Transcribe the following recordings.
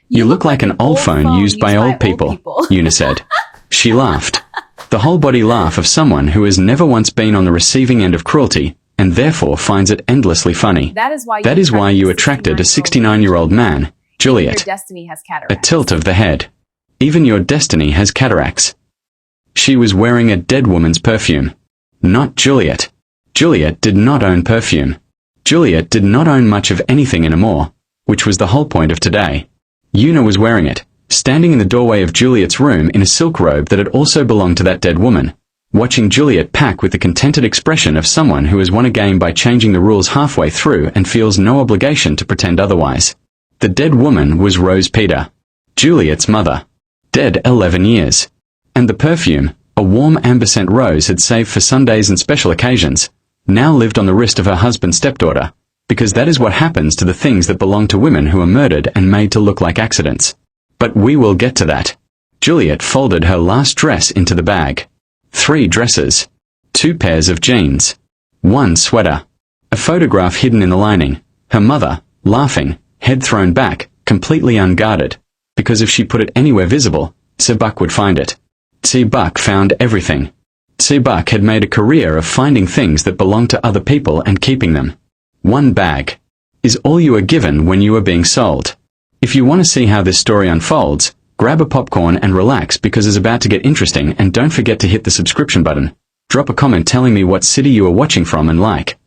You look like an old phone used by old people, Una said. She laughed. The whole body laugh of someone who has never once been on the receiving end of cruelty, and therefore finds it endlessly funny. That is why you attracted a 69-year-old man, Juliet. A tilt of the head. Even your destiny has cataracts. She was wearing a dead woman's perfume. Not Juliet. Juliet did not own perfume. Juliet did not own much of anything anymore, which was the whole point of today. Una was wearing it, standing in the doorway of Juliet's room in a silk robe that had also belonged to that dead woman, watching Juliet pack with the contented expression of someone who has won a game by changing the rules halfway through and feels no obligation to pretend otherwise. The dead woman was Rose Peter, Juliet's mother. Dead 11 years. And the perfume, a warm amber scent Rose had saved for Sundays and special occasions, now lived on the wrist of her husband's stepdaughter, because that is what happens to the things that belong to women who are murdered and made to look like accidents. But we will get to that. Juliet folded her last dress into the bag. 3 dresses. 2 pairs of jeans. 1 sweater. A photograph hidden in the lining. Her mother, laughing, head thrown back, completely unguarded, because if she put it anywhere visible, Sebak would find it. Sebak found everything. Sebak had made a career of finding things that belonged to other people and keeping them. 1 bag is all you are given when you are being sold. If you want to see how this story unfolds, grab a popcorn and relax because it's about to get interesting, and don't forget to hit the subscription button. Drop a comment telling me what city you are watching from and like.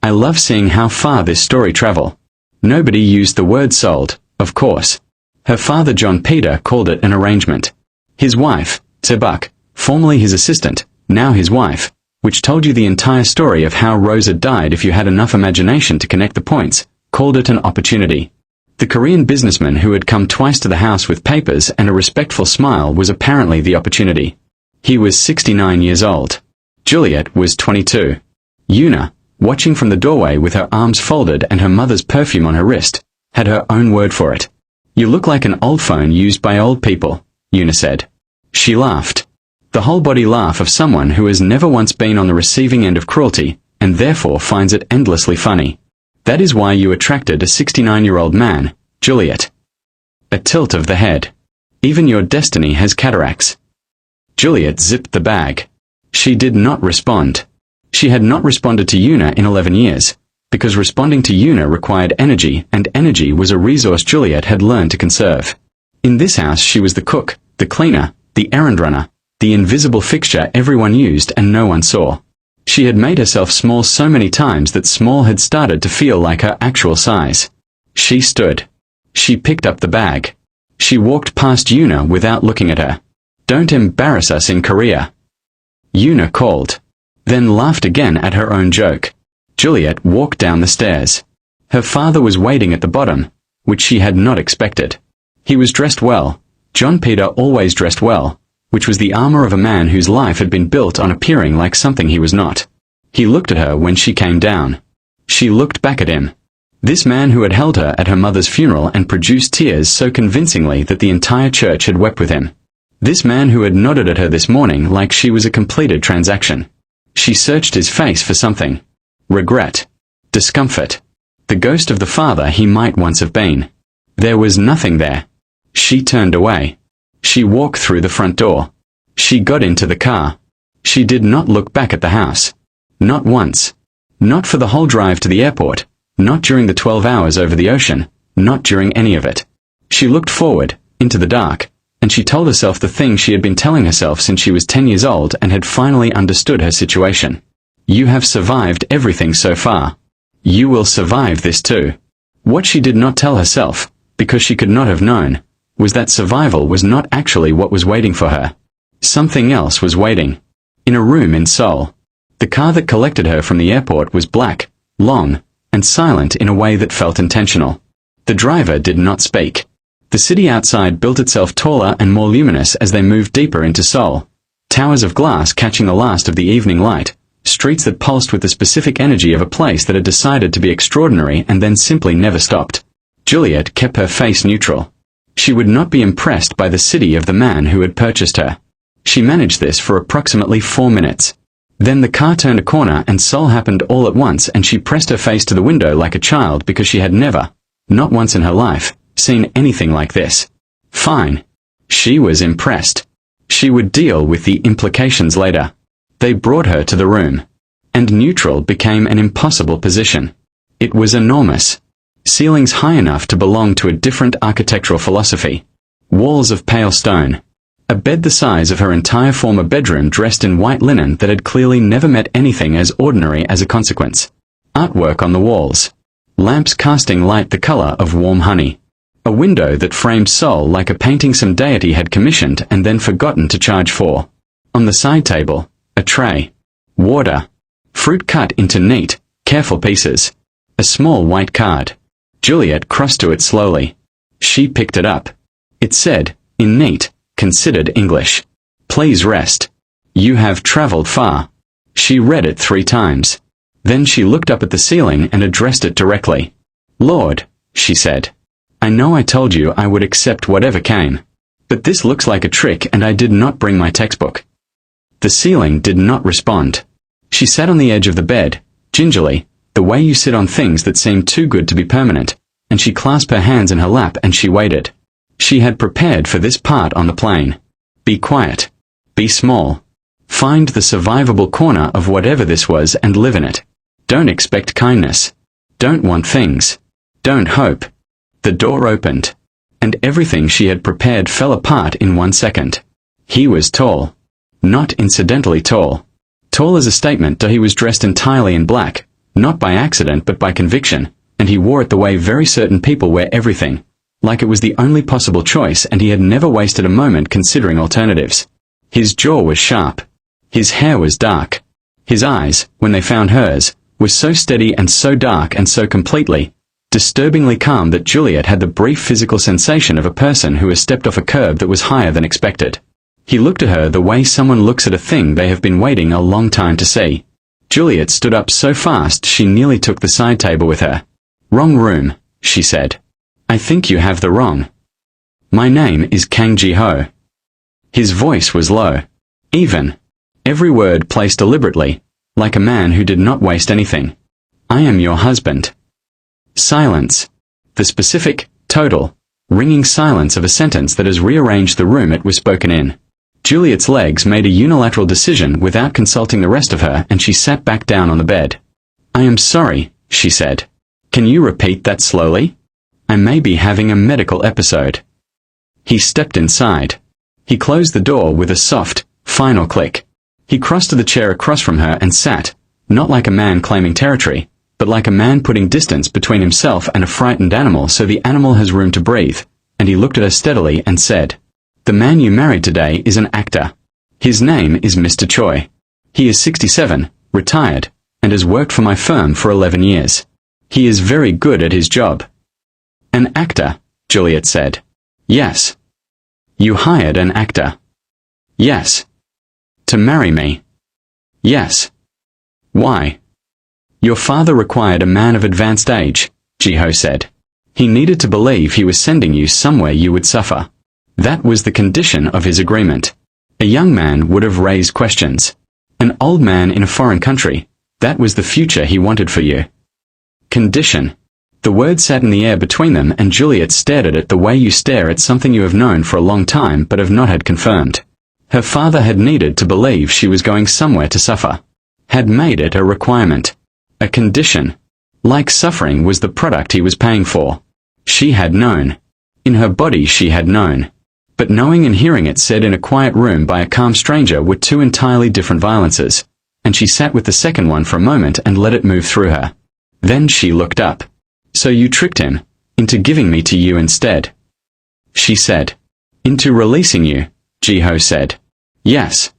I love seeing how far this story travel. Nobody used the word sold, of course. Her father John Peter called it an arrangement. His wife, Sebak, formerly his assistant, now his wife, which told you the entire story of how Rosa died if you had enough imagination to connect the points, called it an opportunity. The Korean businessman who had come twice to the house with papers and a respectful smile was apparently the opportunity. He was 69 years old. Juliet was 22. Una, watching from the doorway with her arms folded and her mother's perfume on her wrist, had her own word for it. You look like an old phone used by old people, Una said. She laughed. The whole body laugh of someone who has never once been on the receiving end of cruelty, and therefore finds it endlessly funny. That is why you attracted a 69-year-old man, Juliet. A tilt of the head. Even your destiny has cataracts. Juliet zipped the bag. She did not respond. She had not responded to Una in 11 years, because responding to Una required energy, and energy was a resource Juliet had learned to conserve. In this house she was the cook, the cleaner, the errand runner, the invisible fixture everyone used and no one saw. She had made herself small so many times that small had started to feel like her actual size. She stood. She picked up the bag. She walked past Una without looking at her. Don't embarrass us in Korea. Una called. Then laughed again at her own joke. Juliet walked down the stairs. Her father was waiting at the bottom, which she had not expected. He was dressed well. John Peter always dressed well, which was the armor of a man whose life had been built on appearing like something he was not. He looked at her when she came down. She looked back at him. This man who had held her at her mother's funeral and produced tears so convincingly that the entire church had wept with him. This man who had nodded at her this morning like she was a completed transaction. She searched his face for something. Regret. Discomfort. The ghost of the father he might once have been. There was nothing there. She turned away. She walked through the front door. She got into the car. She did not look back at the house. Not once. Not for the whole drive to the airport. Not during the 12 hours over the ocean. Not during any of it. She looked forward, into the dark, and she told herself the thing she had been telling herself since she was 10 years old and had finally understood her situation. You have survived everything so far. You will survive this too. What she did not tell herself, because she could not have known, was that survival was not actually what was waiting for her. Something else was waiting. In a room in Seoul. The car that collected her from the airport was black, long, and silent in a way that felt intentional. The driver did not speak. The city outside built itself taller and more luminous as they moved deeper into Seoul. Towers of glass catching the last of the evening light. Streets that pulsed with the specific energy of a place that had decided to be extraordinary and then simply never stopped. Juliet kept her face neutral. She would not be impressed by the city of the man who had purchased her. She managed this for approximately 4 minutes. Then the car turned a corner and Seoul happened all at once, and she pressed her face to the window like a child because she had never, not once in her life, seen anything like this. Fine. She was impressed. She would deal with the implications later. They brought her to the room. And neutral became an impossible position. It was enormous. Ceilings high enough to belong to a different architectural philosophy. Walls of pale stone. A bed the size of her entire former bedroom dressed in white linen that had clearly never met anything as ordinary as a consequence. Artwork on the walls. Lamps casting light the color of warm honey. A window that framed soul like a painting some deity had commissioned and then forgotten to charge for. On the side table, a tray. Water. Fruit cut into neat, careful pieces. A small white card. Juliet crossed to it slowly. She picked it up. It said, in neat, considered English, "Please rest. You have traveled far." She read it 3 times. Then she looked up at the ceiling and addressed it directly. "Lord," she said, "I know I told you I would accept whatever came. But this looks like a trick and I did not bring my textbook." The ceiling did not respond. She sat on the edge of the bed, gingerly, the way you sit on things that seem too good to be permanent, and she clasped her hands in her lap and she waited. She had prepared for this part on the plane. Be quiet. Be small. Find the survivable corner of whatever this was and live in it. Don't expect kindness. Don't want things. Don't hope. The door opened. And everything she had prepared fell apart in 1 second. He was tall. Not incidentally tall. Tall as a statement, though he was dressed entirely in black, not by accident but by conviction, and he wore it the way very certain people wear everything, like it was the only possible choice and he had never wasted a moment considering alternatives. His jaw was sharp. His hair was dark. His eyes, when they found hers, were so steady and so dark and so completely, disturbingly calm that Juliet had the brief physical sensation of a person who has stepped off a curb that was higher than expected. He looked at her the way someone looks at a thing they have been waiting a long time to see. Juliet stood up so fast she nearly took the side table with her. "Wrong room," she said. "I think you have the wrong. My name is Kang Ji-ho." His voice was low. Even. Every word placed deliberately, like a man who did not waste anything. "I am your husband." Silence. The specific, total, ringing silence of a sentence that has rearranged the room it was spoken in. Juliet's legs made a unilateral decision without consulting the rest of her and she sat back down on the bed. "I am sorry," she said. "Can you repeat that slowly? I may be having a medical episode." He stepped inside. He closed the door with a soft, final click. He crossed to the chair across from her and sat, not like a man claiming territory, but like a man putting distance between himself and a frightened animal so the animal has room to breathe, and he looked at her steadily and said, "The man you married today is an actor. His name is Mr. Choi. He is 67, retired, and has worked for my firm for 11 years. He is very good at his job." "An actor," Juliet said. "Yes." "You hired an actor?" "Yes." "To marry me?" "Yes." "Why?" "Your father required a man of advanced age," Ji-ho said. "He needed to believe he was sending you somewhere you would suffer. That was the condition of his agreement. A young man would have raised questions. An old man in a foreign country, that was the future he wanted for you." Condition. The word sat in the air between them and Juliet stared at it the way you stare at something you have known for a long time but have not had confirmed. Her father had needed to believe she was going somewhere to suffer. Had made it a requirement. A condition. Like suffering was the product he was paying for. She had known. In her body she had known. But knowing and hearing it said in a quiet room by a calm stranger were 2 entirely different violences, and she sat with the second one for a moment and let it move through her. Then she looked up. "So you tricked him into giving me to you instead?" She said. "Into releasing you," Ji-ho said. "Yes."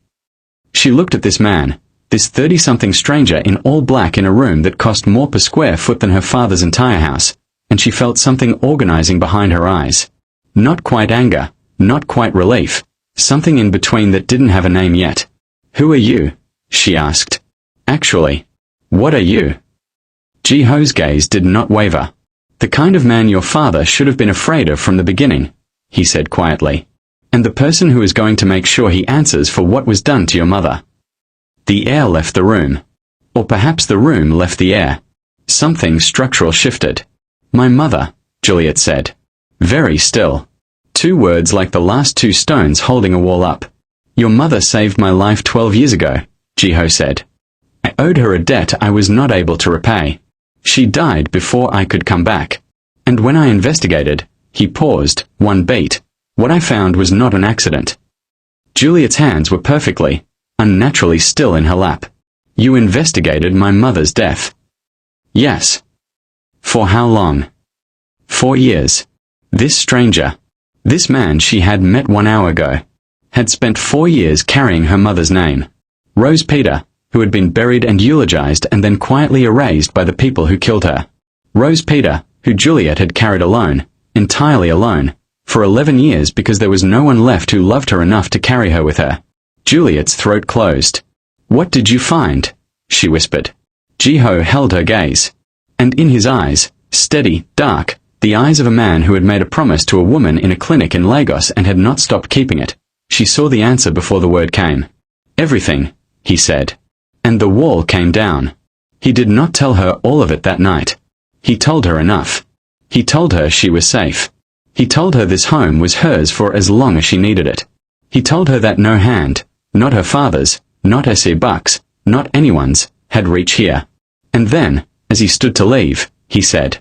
She looked at this man, this 30-something stranger in all black in a room that cost more per square foot than her father's entire house, and she felt something organizing behind her eyes. Not quite anger, not quite relief, something in between that didn't have a name yet. "Who are you?" she asked. "Actually, what are you?" Ji-ho's gaze did not waver. "The kind of man your father should have been afraid of from the beginning," he said quietly. "And the person who is going to make sure he answers for what was done to your mother." The air left the room. Or perhaps the room left the air. Something structural shifted. "My mother," Juliet said. Very still. 2 words like the last 2 stones holding a wall up. Your mother saved my life 12 years ago, Jiho said. I owed her a debt I was not able to repay. She died before I could come back. And when I investigated, he paused, 1 beat. What I found was not an accident. Juliet's hands were perfectly, unnaturally still in her lap. You investigated my mother's death. Yes. For how long? 4 years. This stranger, this man she had met 1 hour ago, had spent 4 years carrying her mother's name. Rose Peter, who had been buried and eulogized and then quietly erased by the people who killed her. Rose Peter, who Juliet had carried alone, entirely alone, for 11 years because there was no one left who loved her enough to carry her with her. Juliet's throat closed. What did you find? She whispered. Jiho held her gaze. And in his eyes, steady, dark, the eyes of a man who had made a promise to a woman in a clinic in Lagos and had not stopped keeping it, she saw the answer before the word came. Everything, he said. And the wall came down. He did not tell her all of it that night. He told her enough. He told her she was safe. He told her this home was hers for as long as she needed it. He told her that no hand, not her father's, not S.A. Buck's, not anyone's, had reached here. And then, as he stood to leave, he said,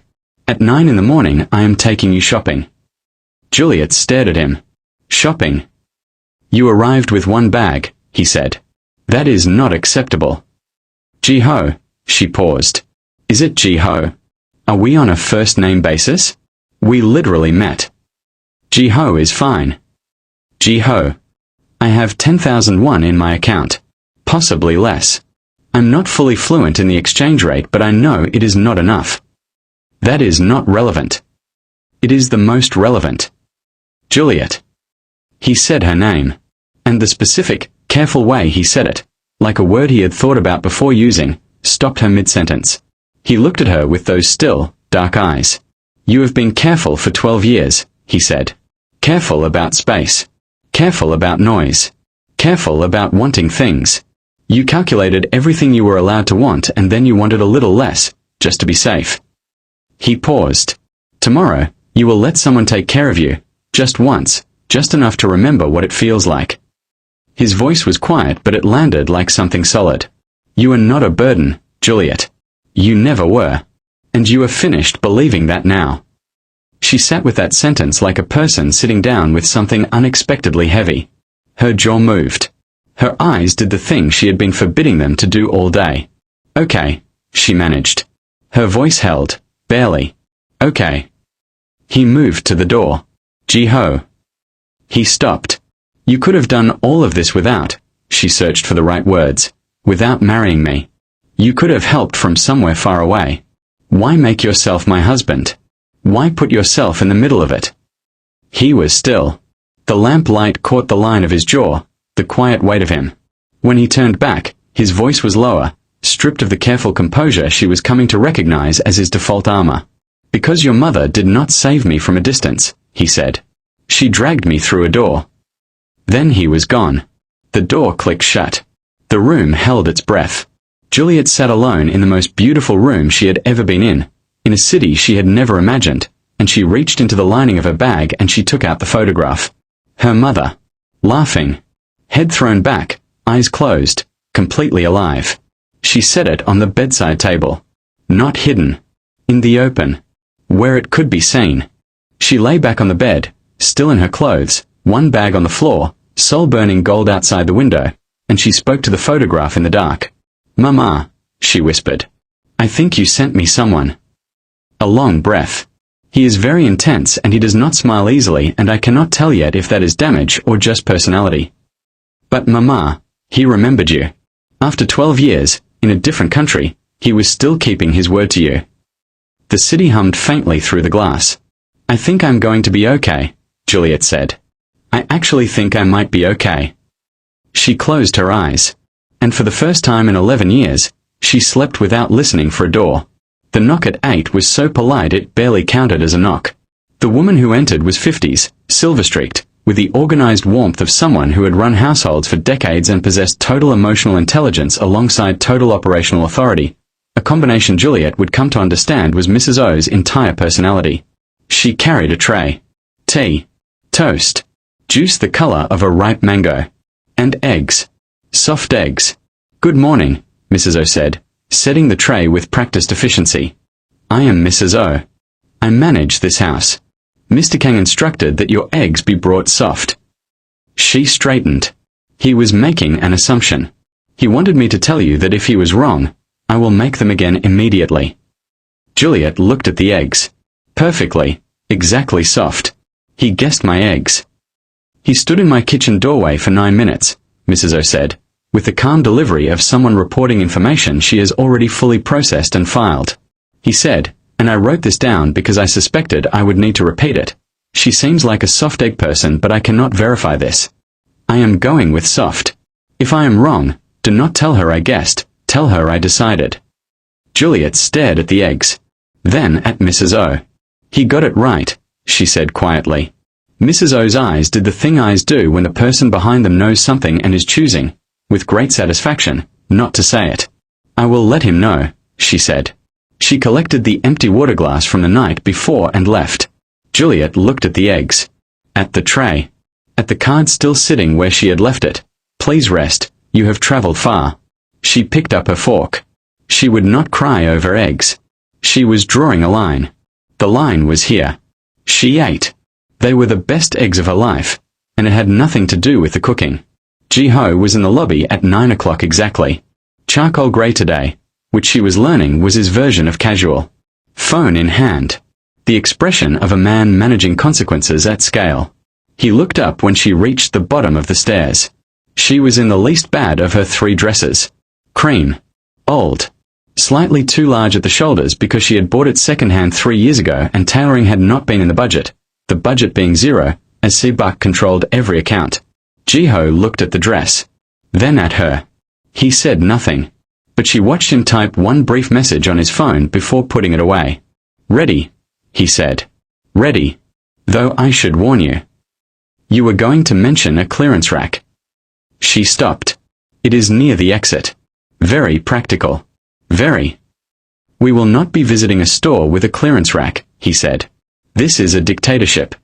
At 9 in the morning I am taking you shopping. Juliet stared at him. Shopping? You arrived with 1 bag, he said. That is not acceptable. Jiho, she paused. Is it Jiho? Are we on a first-name basis? We literally met. Jiho is fine. Jiho. I have 10,001 in my account. Possibly less. I'm not fully fluent in the exchange rate, but I know it is not enough. That is not relevant. It is the most relevant. Juliet. He said her name. And the specific, careful way he said it, like a word he had thought about before using, stopped her mid-sentence. He looked at her with those still, dark eyes. You have been careful for 12 years, he said. Careful about space. Careful about noise. Careful about wanting things. You calculated everything you were allowed to want and then you wanted a little less, just to be safe. He paused. Tomorrow, you will let someone take care of you, just once, just enough to remember what it feels like. His voice was quiet but it landed like something solid. You are not a burden, Juliet. You never were. And you are finished believing that now. She sat with that sentence like a person sitting down with something unexpectedly heavy. Her jaw moved. Her eyes did the thing she had been forbidding them to do all day. Okay, she managed. Her voice held, barely. Okay. He moved to the door. Jiho. He stopped. You could have done all of this without, she searched for the right words, without marrying me. You could have helped from somewhere far away. Why make yourself my husband? Why put yourself in the middle of it? He was still. The lamplight caught the line of his jaw, the quiet weight of him. When he turned back, his voice was lower, stripped of the careful composure she was coming to recognize as his default armor. Because your mother did not save me from a distance, he said. She dragged me through a door. Then he was gone. The door clicked shut. The room held its breath. Juliet sat alone in the most beautiful room she had ever been in a city she had never imagined, and she reached into the lining of her bag and she took out the photograph. Her mother. Laughing. Head thrown back, eyes closed, completely alive. She set it on the bedside table. Not hidden. In the open. Where it could be seen. She lay back on the bed, still in her clothes, 1 bag on the floor, soul-burning gold outside the window, and she spoke to the photograph in the dark. Mama, she whispered. I think you sent me someone. A long breath. He is very intense and he does not smile easily and I cannot tell yet if that is damage or just personality. But Mama, he remembered you. After 12 years, in a different country, he was still keeping his word to you. The city hummed faintly through the glass. I think I'm going to be okay, Juliet said. I actually think I might be okay. She closed her eyes. And for the first time in 11 years, she slept without listening for a door. The knock at 8 was so polite it barely counted as a knock. The woman who entered was 50s, silver-streaked, with the organized warmth of someone who had run households for decades and possessed total emotional intelligence alongside total operational authority, a combination Juliet would come to understand was Mrs. O's entire personality. She carried a tray. tea, toast, juice the color of a ripe mango, and eggs. Soft eggs. Good morning, Mrs. O said, setting the tray with practiced efficiency. I am Mrs. O. I manage this house. Mr. Kang instructed that your eggs be brought soft. She straightened. He was making an assumption. He wanted me to tell you that if he was wrong, I will make them again immediately. Juliet looked at the eggs. Perfectly, exactly soft. He guessed my eggs. He stood in my kitchen doorway for 9 minutes, Mrs. O said, with the calm delivery of someone reporting information she has already fully processed and filed. He said, and I wrote this down because I suspected I would need to repeat it. She seems like a soft egg person, but I cannot verify this. I am going with soft. If I am wrong, do not tell her I guessed, tell her I decided. Juliet stared at the eggs. Then at Mrs. O. He got it right, she said quietly. Mrs. O's eyes did the thing eyes do when the person behind them knows something and is choosing, with great satisfaction, not to say it. I will let him know, she said. She collected the empty water glass from the night before and left. Juliet looked at the eggs. At the tray. At the card still sitting where she had left it. Please rest, you have traveled far. She picked up her fork. She would not cry over eggs. She was drawing a line. The line was here. She ate. They were the best eggs of her life, and it had nothing to do with the cooking. Ji-ho was in the lobby at 9 o'clock exactly. Charcoal grey today, which she was learning was his version of casual. Phone in hand. The expression of a man managing consequences at scale. He looked up when she reached the bottom of the stairs. She was in the least bad of her 3 dresses. Cream. Old. Slightly too large at the shoulders because she had bought it second-hand 3 years ago and tailoring had not been in the budget being 0, as Seebach controlled every account. Ji-ho looked at the dress. Then at her. He said nothing. But she watched him type one brief message on his phone before putting it away. Ready, he said. Ready. Though I should warn you. You were going to mention a clearance rack. She stopped. It is near the exit. Very practical. Very. We will not be visiting a store with a clearance rack, he said. This is a dictatorship.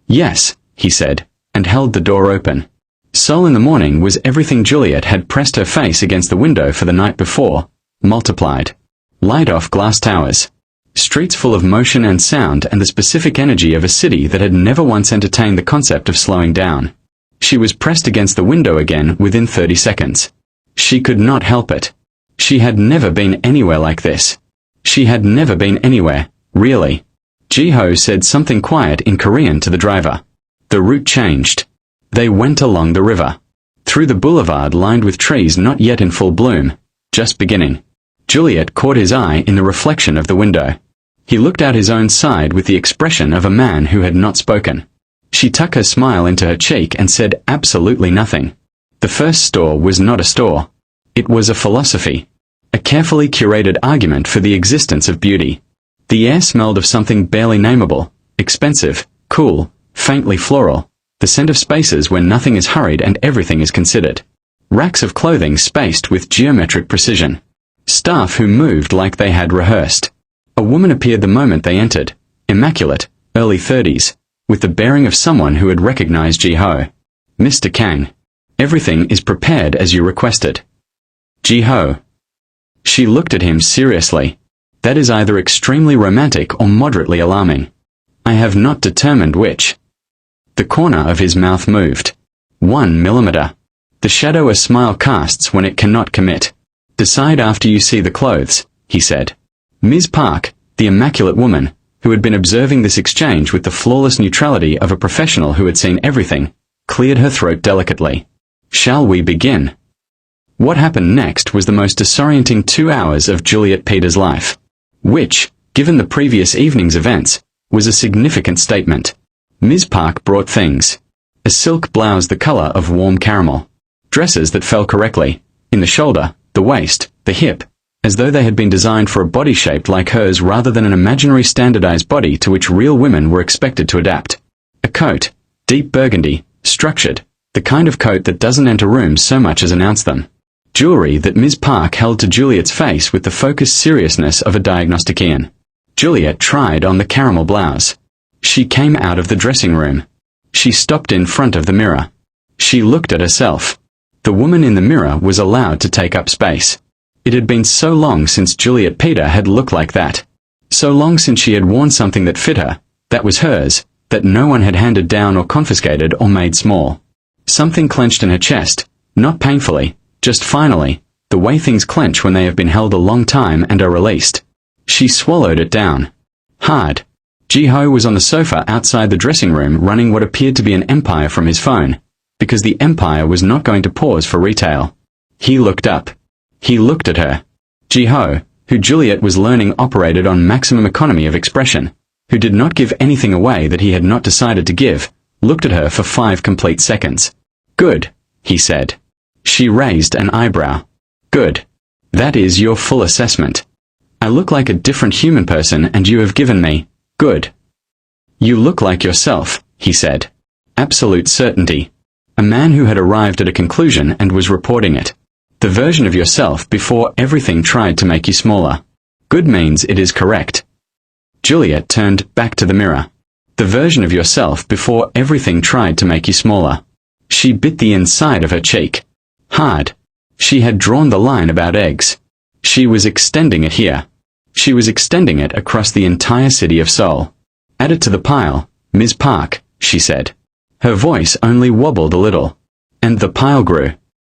Yes, he said, and held the door open. Seoul in the morning was everything Juliet had pressed her face against the window for the night before, multiplied. Light off glass towers. Streets full of motion and sound and the specific energy of a city that had never once entertained the concept of slowing down. She was pressed against the window again within 30 seconds. She could not help it. She had never been anywhere like this. She had never been anywhere, really. Ji-ho said something quiet in Korean to the driver. The route changed. They went along the river. Through the boulevard lined with trees not yet in full bloom, just beginning. Juliet caught his eye in the reflection of the window. He looked out his own side with the expression of a man who had not spoken. She tucked her smile into her cheek and said absolutely nothing. The first store was not a store. It was a philosophy. A carefully curated argument for the existence of beauty. The air smelled of something barely nameable, expensive, cool, faintly floral, the scent of spaces where nothing is hurried and everything is considered. Racks of clothing spaced with geometric precision. Staff who moved like they had rehearsed. A woman appeared the moment they entered, immaculate, early 30s, with the bearing of someone who had recognized Ji-ho. Mr. Kang. Everything is prepared as you requested. Ji-ho. She looked at him seriously. That is either extremely romantic or moderately alarming. I have not determined which. The corner of his mouth moved. 1 millimeter. The shadow a smile casts when it cannot commit. Decide after you see the clothes, he said. Ms. Park, the immaculate woman, who had been observing this exchange with the flawless neutrality of a professional who had seen everything, cleared her throat delicately. Shall we begin? What happened next was the most disorienting 2 hours of Juliet Peter's life. Which, given the previous evening's events, was a significant statement. Ms. Park brought things. A silk blouse the color of warm caramel. Dresses that fell correctly, in the shoulder, the waist, the hip, as though they had been designed for a body shaped like hers rather than an imaginary standardized body to which real women were expected to adapt. A coat, deep burgundy, structured, the kind of coat that doesn't enter rooms so much as announce them. Jewelry that Ms. Park held to Juliet's face with the focused seriousness of a diagnostician. Juliet tried on the caramel blouse. She came out of the dressing room. She stopped in front of the mirror. She looked at herself. The woman in the mirror was allowed to take up space. It had been so long since Juliet Peter had looked like that. So long since she had worn something that fit her, that was hers, that no one had handed down or confiscated or made small. Something clenched in her chest, not painfully, just finally, the way things clench when they have been held a long time and are released. She swallowed it down. Hard. Ji-ho was on the sofa outside the dressing room running what appeared to be an empire from his phone, because the empire was not going to pause for retail. He looked up. He looked at her. Ji-ho, who Juliet was learning operated on maximum economy of expression, who did not give anything away that he had not decided to give, looked at her for 5 complete seconds. Good, he said. She raised an eyebrow. Good. That is your full assessment. I look like a different human person and you have given me, good. You look like yourself, he said. Absolute certainty. A man who had arrived at a conclusion and was reporting it. The version of yourself before everything tried to make you smaller. Good means it is correct. Juliet turned back to the mirror. The version of yourself before everything tried to make you smaller. She bit the inside of her cheek. Hard. She had drawn the line about eggs. She was extending it here. She was extending it across the entire city of Seoul. Add it to the pile, Ms. Park, she said. Her voice only wobbled a little. And the pile grew.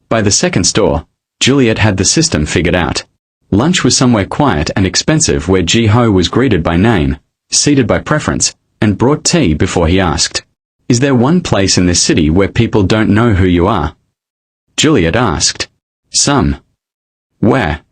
By the second store, Juliet had the system figured out. Lunch was somewhere quiet and expensive where Ji-ho was greeted by name, seated by preference, and brought tea before he asked. Is there one place in this city where people don't know who you are? Juliet asked. Some. Where?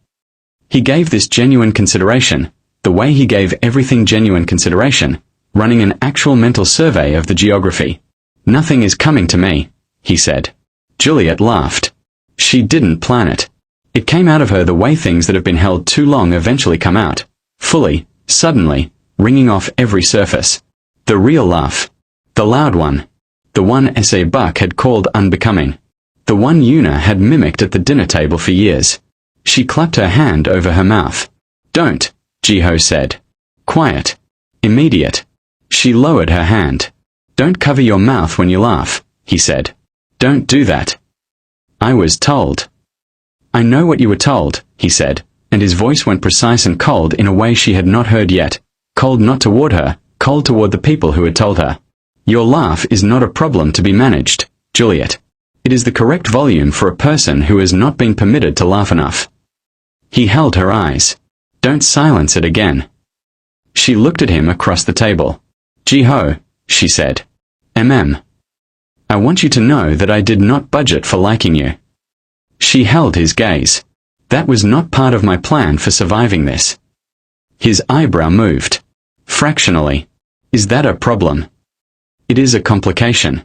He gave this genuine consideration, the way he gave everything genuine consideration, running an actual mental survey of the geography. Nothing is coming to me, he said. Juliet laughed. She didn't plan it. It came out of her the way things that have been held too long eventually come out, fully, suddenly, ringing off every surface. The real laugh. The loud one. The one S.A. Buck had called unbecoming. The one Yuna had mimicked at the dinner table for years. She clapped her hand over her mouth. Don't, Ji-ho said. Quiet. Immediate. She lowered her hand. Don't cover your mouth when you laugh, he said. Don't do that. I was told. I know what you were told, he said, and his voice went precise and cold in a way she had not heard yet. Cold not toward her, cold toward the people who had told her. Your laugh is not a problem to be managed, Juliet. It is the correct volume for a person who has not been permitted to laugh enough. He held her eyes. Don't silence it again. She looked at him across the table. Ji-ho, she said. I want you to know that I did not budget for liking you. She held his gaze. That was not part of my plan for surviving this. His eyebrow moved. Fractionally. Is that a problem? It is a complication.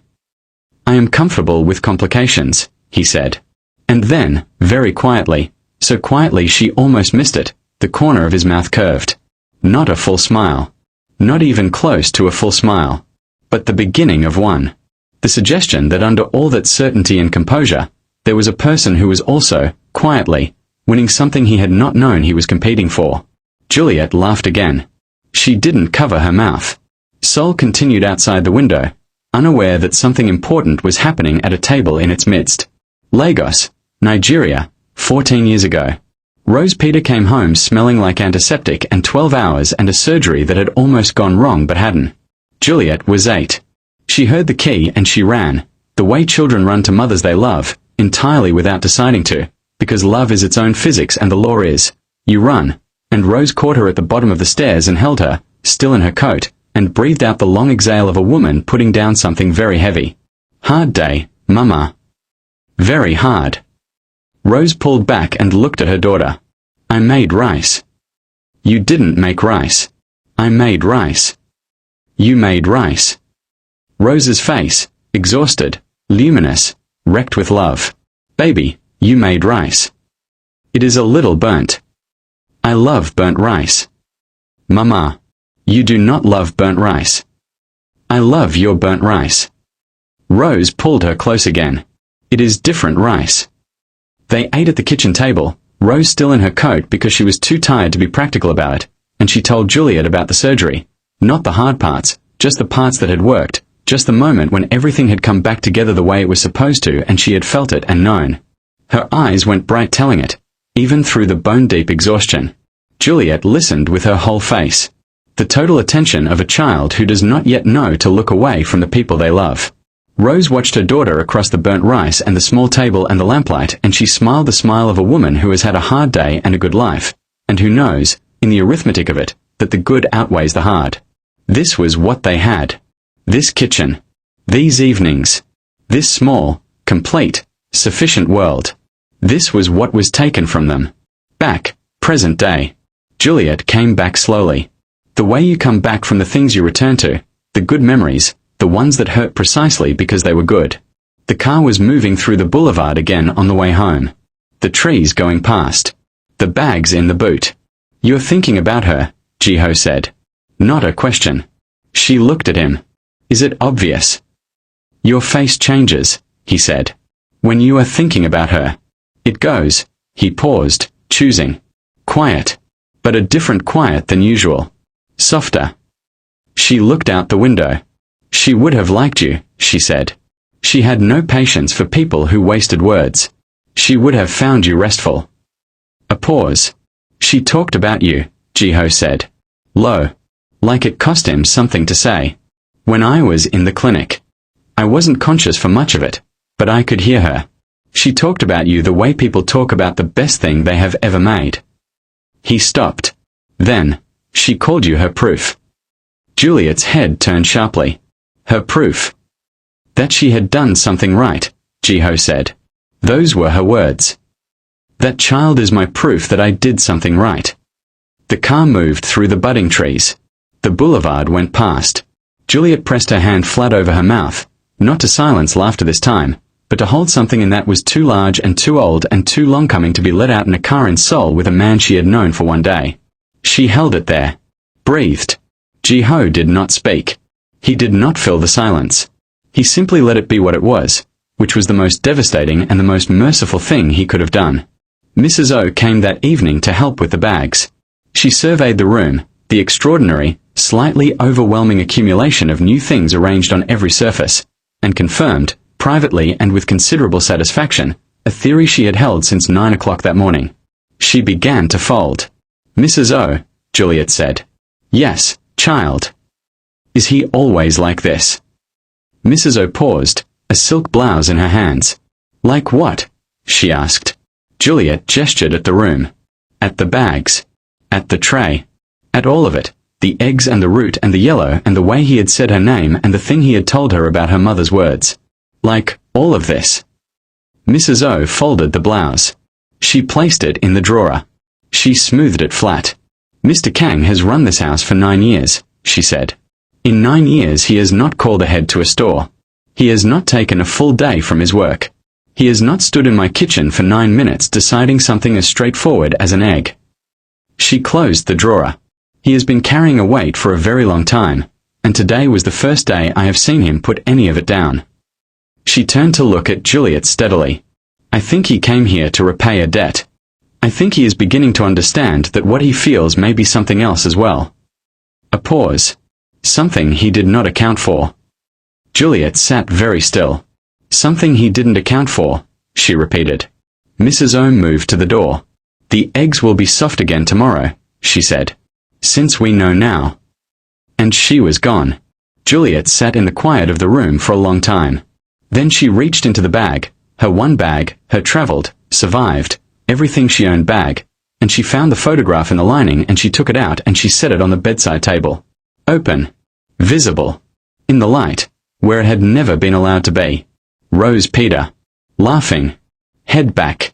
I am comfortable with complications, he said. And then, very quietly, so quietly she almost missed it, the corner of his mouth curved. Not a full smile. Not even close to a full smile. But the beginning of one. The suggestion that under all that certainty and composure, there was a person who was also, quietly, winning something he had not known he was competing for. Juliet laughed again. She didn't cover her mouth. Seoul continued outside the window, unaware that something important was happening at a table in its midst. Lagos, Nigeria, 14 years ago. Rose Peter came home smelling like antiseptic and 12 hours and a surgery that had almost gone wrong but hadn't. Juliet was 8. She heard the key and she ran, the way children run to mothers they love, entirely without deciding to, because love is its own physics and the law is, you run, and Rose caught her at the bottom of the stairs and held her, still in her coat, and breathed out the long exhale of a woman putting down something very heavy. Hard day, Mama. Very hard. Rose pulled back and looked at her daughter. I made rice. You didn't make rice. I made rice. You made rice. Rose's face, exhausted, luminous, wrecked with love. Baby, you made rice. It is a little burnt. I love burnt rice. Mama. You do not love burnt rice. I love your burnt rice. Rose pulled her close again. It is different rice. They ate at the kitchen table, Rose still in her coat because she was too tired to be practical about it, and she told Juliet about the surgery. Not the hard parts, just the parts that had worked, just the moment when everything had come back together the way it was supposed to and she had felt it and known. Her eyes went bright telling it, even through the bone-deep exhaustion. Juliet listened with her whole face. The total attention of a child who does not yet know to look away from the people they love. Rose watched her daughter across the burnt rice and the small table and the lamplight, and she smiled the smile of a woman who has had a hard day and a good life, and who knows, in the arithmetic of it, that the good outweighs the hard. This was what they had. This kitchen. These evenings. This small, complete, sufficient world. This was what was taken from them. Back, present day. Juliet came back slowly. The way you come back from the things you return to, the good memories, the ones that hurt precisely because they were good. The car was moving through the boulevard again on the way home. The trees going past. The bags in the boot. "You're thinking about her," Jiho said. Not a question. She looked at him. "Is it obvious?" "Your face changes," he said. "When you are thinking about her. It goes," he paused, choosing. "Quiet. But a different quiet than usual. Softer." She looked out the window. "She would have liked you," she said. She had no patience for people who wasted words. "She would have found you restful." A pause. "She talked about you," Jiho said. Low. Like it cost him something to say. "When I was in the clinic. I wasn't conscious for much of it, but I could hear her. She talked about you the way people talk about the best thing they have ever made." He stopped. "Then, she called you her proof." Juliet's head turned sharply. Her proof. "That she had done something right," Jiho said. Those were her words. "That child is my proof that I did something right." The car moved through the budding trees. The boulevard went past. Juliet pressed her hand flat over her mouth, not to silence laughter this time, but to hold something in that was too large and too old and too long coming to be let out in a car in Seoul with a man she had known for one day. She held it there. Breathed. Jiho did not speak. He did not fill the silence. He simply let it be what it was, which was the most devastating and the most merciful thing he could have done. Mrs. O came that evening to help with the bags. She surveyed the room, the extraordinary, slightly overwhelming accumulation of new things arranged on every surface, and confirmed, privately and with considerable satisfaction, a theory she had held since 9 o'clock that morning. She began to fold. "Mrs. O," Juliet said. "Yes, child." "Is he always like this?" Mrs. O paused, a silk blouse in her hands. "Like what?" she asked. Juliet gestured at the room. At the bags. At the tray. At all of it. The eggs and the root and the yellow and the way he had said her name and the thing he had told her about her mother's words. Like, all of this. Mrs. O folded the blouse. She placed it in the drawer. She smoothed it flat. "Mr. Kang has run this house for 9 years, she said. In 9 years he has not called ahead to a store. He has not taken a full day from his work. He has not stood in my kitchen for 9 minutes deciding something as straightforward as an egg." She closed the drawer. "He has been carrying a weight for a very long time, and today was the first day I have seen him put any of it down." She turned to look at Juliet steadily. "I think he came here to repay a debt. I think he is beginning to understand that what he feels may be something else as well." A pause. Something he did not account for. Juliet sat very still. "Something he didn't account for," she repeated. Mrs. O moved to the door. "The eggs will be soft again tomorrow," she said. "Since we know now." And she was gone. Juliet sat in the quiet of the room for a long time. Then she reached into the bag, her one bag, her traveled, survived, everything she owned bag, and she found the photograph in the lining and she took it out and she set it on the bedside table. Open. Visible. In the light, where it had never been allowed to be. Rose Peter. Laughing. Head back.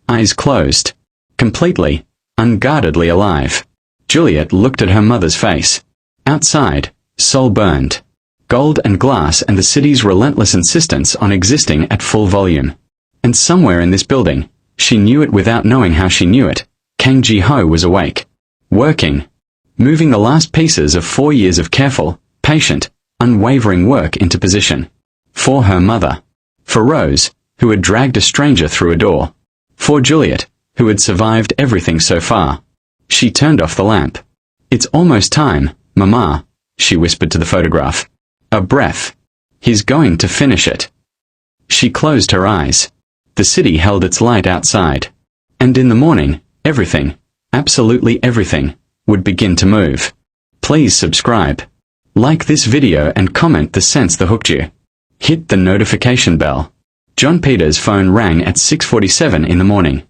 Eyes closed. Completely, unguardedly alive. Juliet looked at her mother's face. Outside, Seoul burned. Gold and glass and the city's relentless insistence on existing at full volume. And somewhere in this building, she knew it without knowing how she knew it, Kang Ji-ho was awake. Working. Moving the last pieces of 4 years of careful, patient, unwavering work into position. For her mother. For Rose, who had dragged a stranger through a door. For Juliet, who had survived everything so far. She turned off the lamp. "It's almost time, Mama," she whispered to the photograph. A breath. He's going to finish it. She closed her eyes. The city held its light outside. And in the morning, everything, absolutely everything, would begin to move. Please subscribe. Like this video and comment the sense that hooked you. Hit the notification bell. John Peter's phone rang at 6:47 in the morning.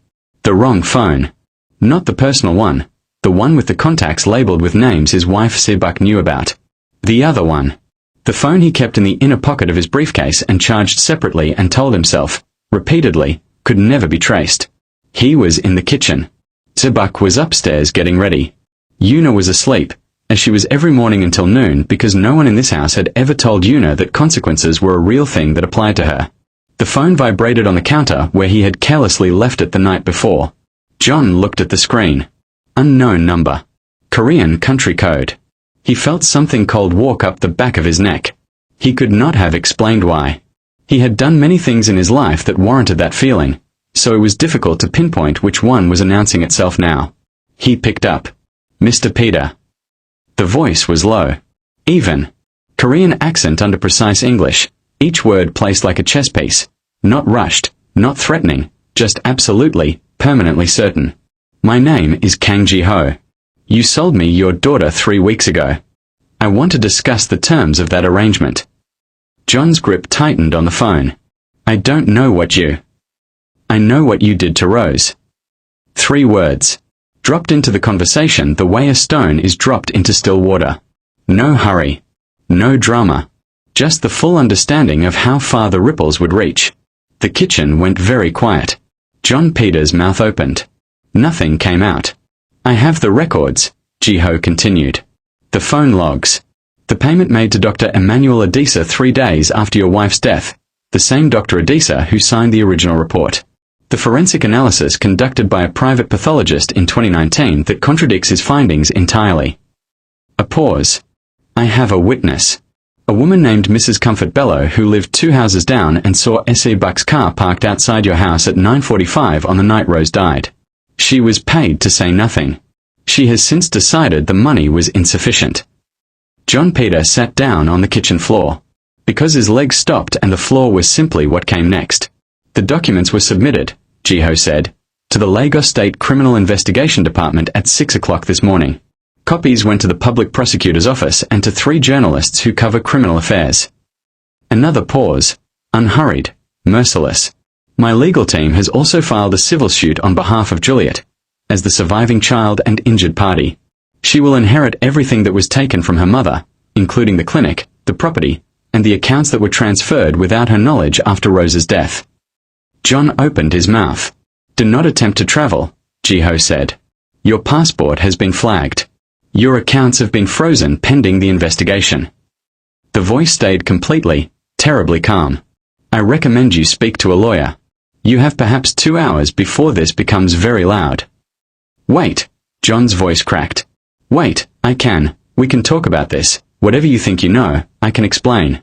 The wrong phone. Not the personal one. The one with the contacts labeled with names his wife Sebak knew about. The other one. The phone he kept in the inner pocket of his briefcase and charged separately and told himself, repeatedly, could never be traced. He was in the kitchen. Sebak was upstairs getting ready. Yuna was asleep, as she was every morning until noon because no one in this house had ever told Yuna that consequences were a real thing that applied to her. The phone vibrated on the counter where he had carelessly left it the night before. John looked at the screen. Unknown number. Korean country code. He felt something cold walk up the back of his neck. He could not have explained why. He had done many things in his life that warranted that feeling, so it was difficult to pinpoint which one was announcing itself now. He picked up. Mr. Peter. The voice was low. Even. Korean accent under precise English. Each word placed like a chess piece. Not rushed, not threatening, just absolutely, permanently certain. My name is Kang Ji-ho. You sold me your daughter 3 weeks ago. I want to discuss the terms of that arrangement. John's grip tightened on the phone. I don't know what you... I know what you did to Rose. 3 words. Dropped into the conversation the way a stone is dropped into still water. No hurry. No drama. Just the full understanding of how far the ripples would reach. The kitchen went very quiet. John Peter's mouth opened. Nothing came out. I have the records, Ji-ho continued. The phone logs. The payment made to Dr. Emmanuel Adisa 3 days after your wife's death. The same Dr. Adisa who signed the original report. The forensic analysis conducted by a private pathologist in 2019 that contradicts his findings entirely. A pause. I have a witness. A woman named Mrs. Comfort Bello who lived 2 houses down and saw S.E. Buck's car parked outside your house at 9:45 on the night Rose died. She was paid to say nothing. She has since decided the money was insufficient. John Peter sat down on the kitchen floor. Because his legs stopped and the floor was simply what came next. The documents were submitted, Ji-ho said, to the Lagos State Criminal Investigation Department at 6 o'clock this morning. Copies went to the public prosecutor's office and to 3 journalists who cover criminal affairs. Another pause. Unhurried. Merciless. My legal team has also filed a civil suit on behalf of Juliet, as the surviving child and injured party. She will inherit everything that was taken from her mother, including the clinic, the property, and the accounts that were transferred without her knowledge after Rose's death. John opened his mouth. Do not attempt to travel, Ji-ho said. Your passport has been flagged. Your accounts have been frozen pending the investigation. The voice stayed completely, terribly calm. I recommend you speak to a lawyer. You have perhaps 2 hours before this becomes very loud. Wait, John's voice cracked. Wait, we can talk about this. Whatever you think you know, I can explain.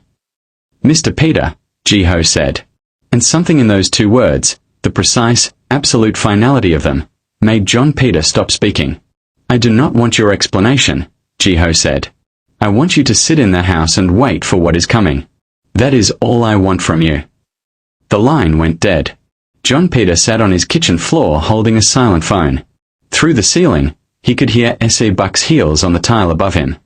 Mr. Peter, Ji-ho said. And something in those 2 words, the precise, absolute finality of them, made John Peter stop speaking. I do not want your explanation, Ji-ho said. I want you to sit in the house and wait for what is coming. That is all I want from you. The line went dead. John Peter sat on his kitchen floor holding a silent phone. Through the ceiling, he could hear S.A. Buck's heels on the tile above him.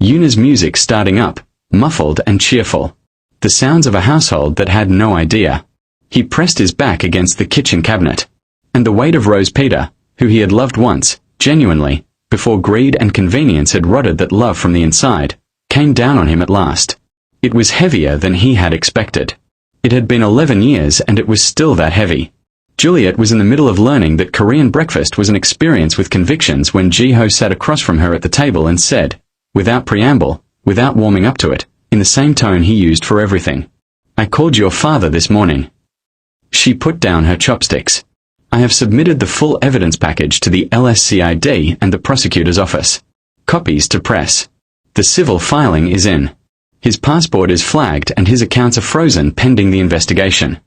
Yuna's music starting up, muffled and cheerful. The sounds of a household that had no idea. He pressed his back against the kitchen cabinet. And the weight of Rose Peter, who he had loved once, genuinely, before greed and convenience had rotted that love from the inside, came down on him at last. It was heavier than he had expected. It had been 11 years and it was still that heavy. Juliet was in the middle of learning that Korean breakfast was an experience with convictions when Ji-ho sat across from her at the table and said, without preamble, without warming up to it, in the same tone he used for everything. I called your father this morning. She put down her chopsticks. I have submitted the full evidence package to the LSCID and the prosecutor's office. Copies to press. The civil filing is in. His passport is flagged and his accounts are frozen pending the investigation.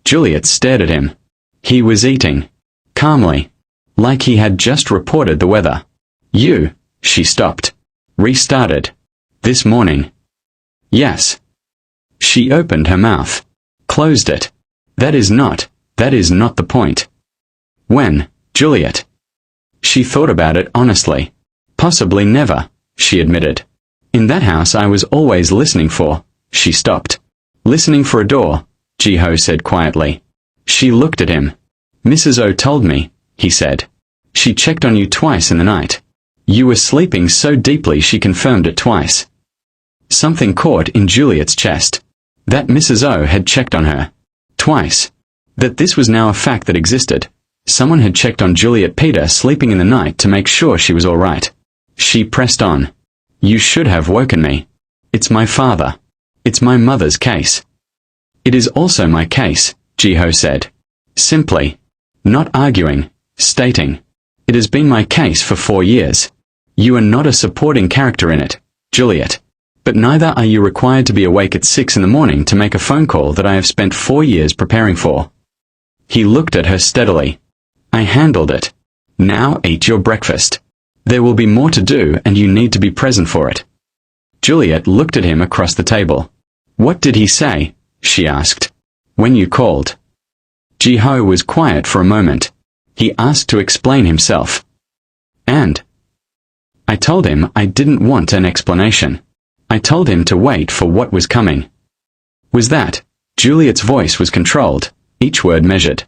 Juliet stared at him. He was eating. Calmly. Like he had just reported the weather. You, she stopped. Restarted. This morning. Yes. She opened her mouth. Closed it. That is not the point. When, Juliet? She thought about it honestly. Possibly never, she admitted. In that house I was always listening for. She stopped. Listening for a door, Ji-ho said quietly. She looked at him. Mrs. O told me, he said. She checked on you twice in the night. You were sleeping so deeply she confirmed it twice. Something caught in Juliet's chest. That Mrs. O had checked on her. Twice. That this was now a fact that existed. Someone had checked on Juliet Peter sleeping in the night to make sure she was all right. She pressed on. You should have woken me. It's my father. It's my mother's case. It is also my case, Ji-ho said. Simply. Not arguing, stating. It has been my case for 4 years. You are not a supporting character in it, Juliet. But neither are you required to be awake at 6 in the morning to make a phone call that I have spent 4 years preparing for. He looked at her steadily. I handled it. Now eat your breakfast. There will be more to do and you need to be present for it. Juliet looked at him across the table. What did he say? She asked. When you called. Ji-ho was quiet for a moment. He asked to explain himself. And? I told him I didn't want an explanation. I told him to wait for what was coming. Was that? Juliet's voice was controlled, each word measured.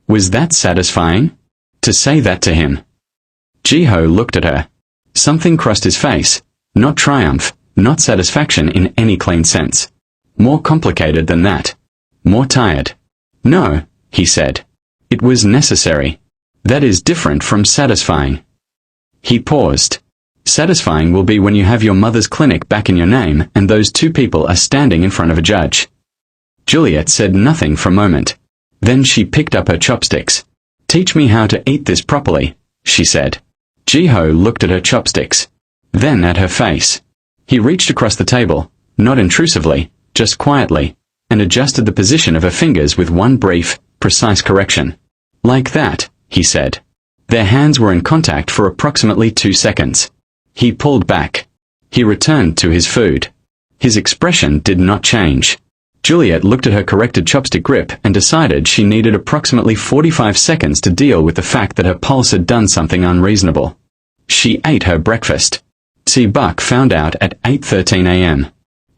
Was that satisfying? To say that to him? Ji-ho looked at her. Something crossed his face. Not triumph, not satisfaction in any clean sense. More complicated than that. More tired. No, he said. It was necessary. That is different from satisfying. He paused. Satisfying will be when you have your mother's clinic back in your name and those 2 people are standing in front of a judge. Juliet said nothing for a moment. Then she picked up her chopsticks. Teach me how to eat this properly, she said. Ji-ho looked at her chopsticks. Then at her face. He reached across the table, not intrusively, just quietly, and adjusted the position of her fingers with one brief, precise correction. Like that, he said. Their hands were in contact for approximately 2 seconds. He pulled back. He returned to his food. His expression did not change. Juliet looked at her corrected chopstick grip and decided she needed approximately 45 seconds to deal with the fact that her pulse had done something unreasonable. She ate her breakfast. Si-buk found out at 8:13 a.m.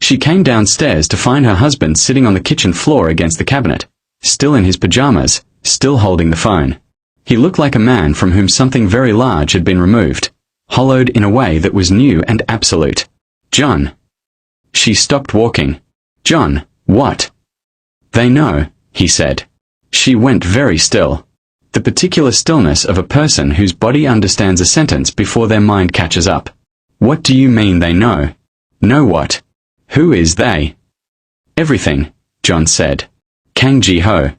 She came downstairs to find her husband sitting on the kitchen floor against the cabinet, still in his pajamas, still holding the phone. He looked like a man from whom something very large had been removed, hollowed in a way that was new and absolute. John. She stopped walking. John, what? They know, he said. She went very still. The particular stillness of a person whose body understands a sentence before their mind catches up. What do you mean they know? Know what? Who is they? Everything, John said. Kang Ji-ho.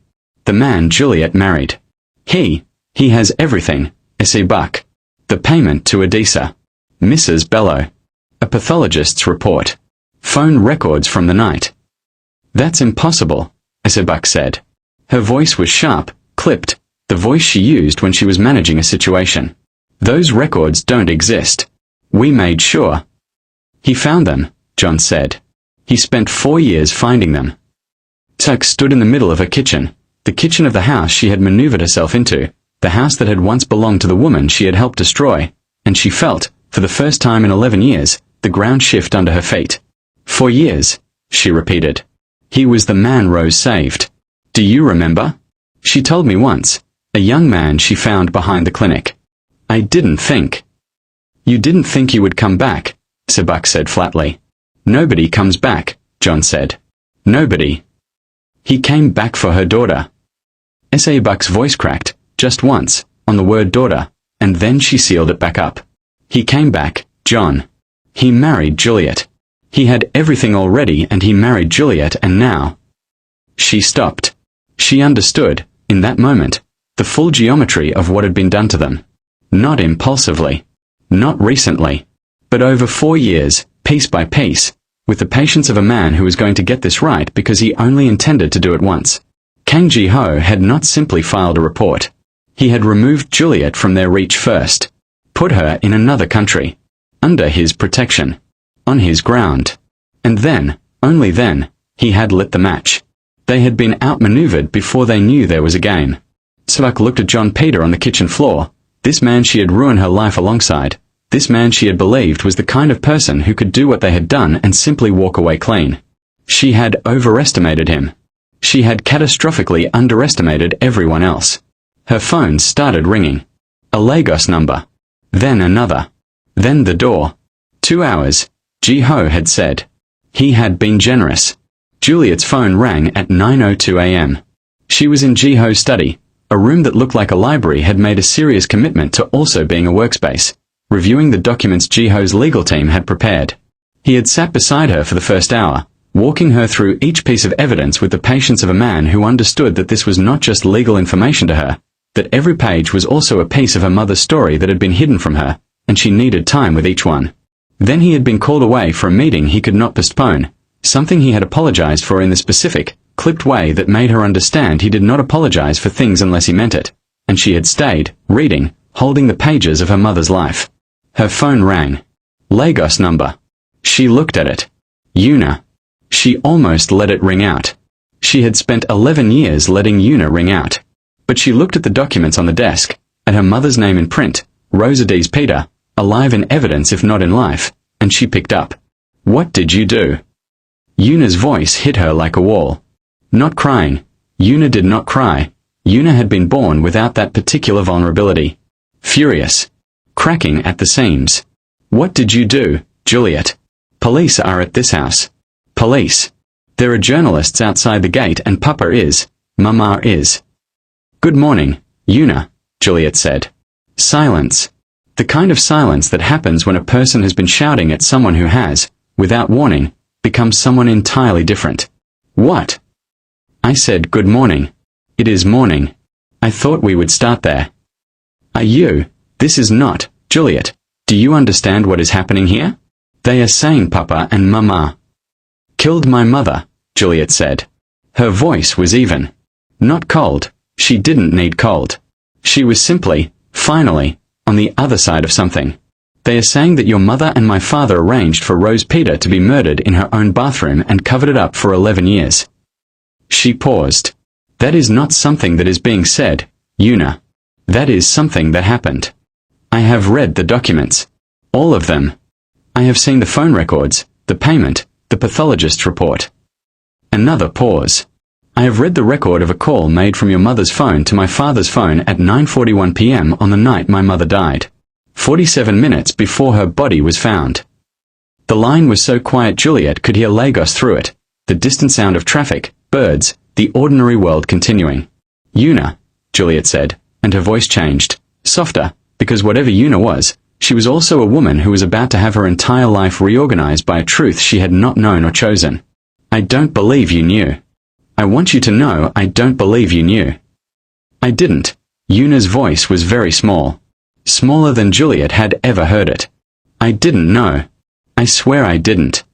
The man Juliet married. He has everything, Si-buk. The payment to Adisa. Mrs. Bello. A pathologist's report. Phone records from the night. That's impossible, Si-buk said. Her voice was sharp, clipped, the voice she used when she was managing a situation. Those records don't exist. We made sure. He found them, John said. He spent 4 years finding them. Tuck stood in the middle of her kitchen, the kitchen of the house she had maneuvered herself into, the house that had once belonged to the woman she had helped destroy, and she felt, for the first time in 11 years, the ground shift under her feet. 4 years, she repeated. He was the man Rose saved. Do you remember? She told me once. A young man she found behind the clinic. I didn't think. You didn't think he would come back, Si-buk said flatly. Nobody comes back, John said. Nobody. He came back for her daughter. Si-buk's voice cracked, just once, on the word daughter, and then she sealed it back up. He came back, John. He married Juliet. He had everything already and he married Juliet and now. She stopped. She understood, in that moment, the full geometry of what had been done to them. Not impulsively. Not recently. But over 4 years, piece by piece, with the patience of a man who was going to get this right because he only intended to do it once. Kang Ji-ho had not simply filed a report. He had removed Juliet from their reach first. Put her in another country. Under his protection. on his ground. And then, only then, he had lit the match. They had been outmaneuvered before they knew there was a game. Suk looked at John Peter on the kitchen floor. This man she had ruined her life alongside. This man she had believed was the kind of person who could do what they had done and simply walk away clean. She had overestimated him. She had catastrophically underestimated everyone else. Her phone started ringing. A Lagos number. Then another. Then the door. 2 hours, Ji-ho had said. He had been generous. Juliet's phone rang at 9:02 a.m. She was in Ji-ho's study. A room that looked like a library had made a serious commitment to also being a workspace, reviewing the documents Ji-ho's legal team had prepared. He had sat beside her for the first hour, walking her through each piece of evidence with the patience of a man who understood that this was not just legal information to her, that every page was also a piece of her mother's story that had been hidden from her, and she needed time with each one. Then he had been called away for a meeting he could not postpone, something he had apologized for in the specific, clipped way that made her understand he did not apologize for things unless he meant it, and she had stayed, reading, holding the pages of her mother's life. Her phone rang. Lagos number. She looked at it. Yuna. She almost let it ring out. She had spent 11 years letting Yuna ring out. But she looked at the documents on the desk, at her mother's name in print, Rosa D's Peter, alive in evidence if not in life, and she picked up. What did you do? Yuna's voice hit her like a wall. Not crying. Yuna did not cry. Yuna had been born without that particular vulnerability. Furious. Cracking at the seams. What did you do, Juliet? Police are at this house. Police. There are journalists outside the gate and Papa is. Mama is. Good morning, Yuna, Juliet said. Silence. The kind of silence that happens when a person has been shouting at someone who has, without warning, become someone entirely different. What? I said good morning. It is morning. I thought we would start there. Are you? This is not, Juliet. Do you understand what is happening here? They are saying Papa and Mama killed my mother, Juliet said. Her voice was even. Not cold. She didn't need cold. She was simply, finally, on the other side of something. They are saying that your mother and my father arranged for Rose Peter to be murdered in her own bathroom and covered it up for 11 years. She paused. That is not something that is being said, Yuna. That is something that happened. I have read the documents. All of them. I have seen the phone records, the payment, the pathologist's report. Another pause. I have read the record of a call made from your mother's phone to my father's phone at 9:41 p.m. on the night my mother died. 47 minutes before her body was found. The line was so quiet Juliet could hear Lagos through it, the distant sound of traffic, birds, the ordinary world continuing. Yuna, Juliet said, and her voice changed, softer, because whatever Yuna was, she was also a woman who was about to have her entire life reorganized by a truth she had not known or chosen. I don't believe you knew. I want you to know I don't believe you knew. I didn't. Yuna's voice was very small. Smaller than Juliet had ever heard it. I didn't know. I swear I didn't.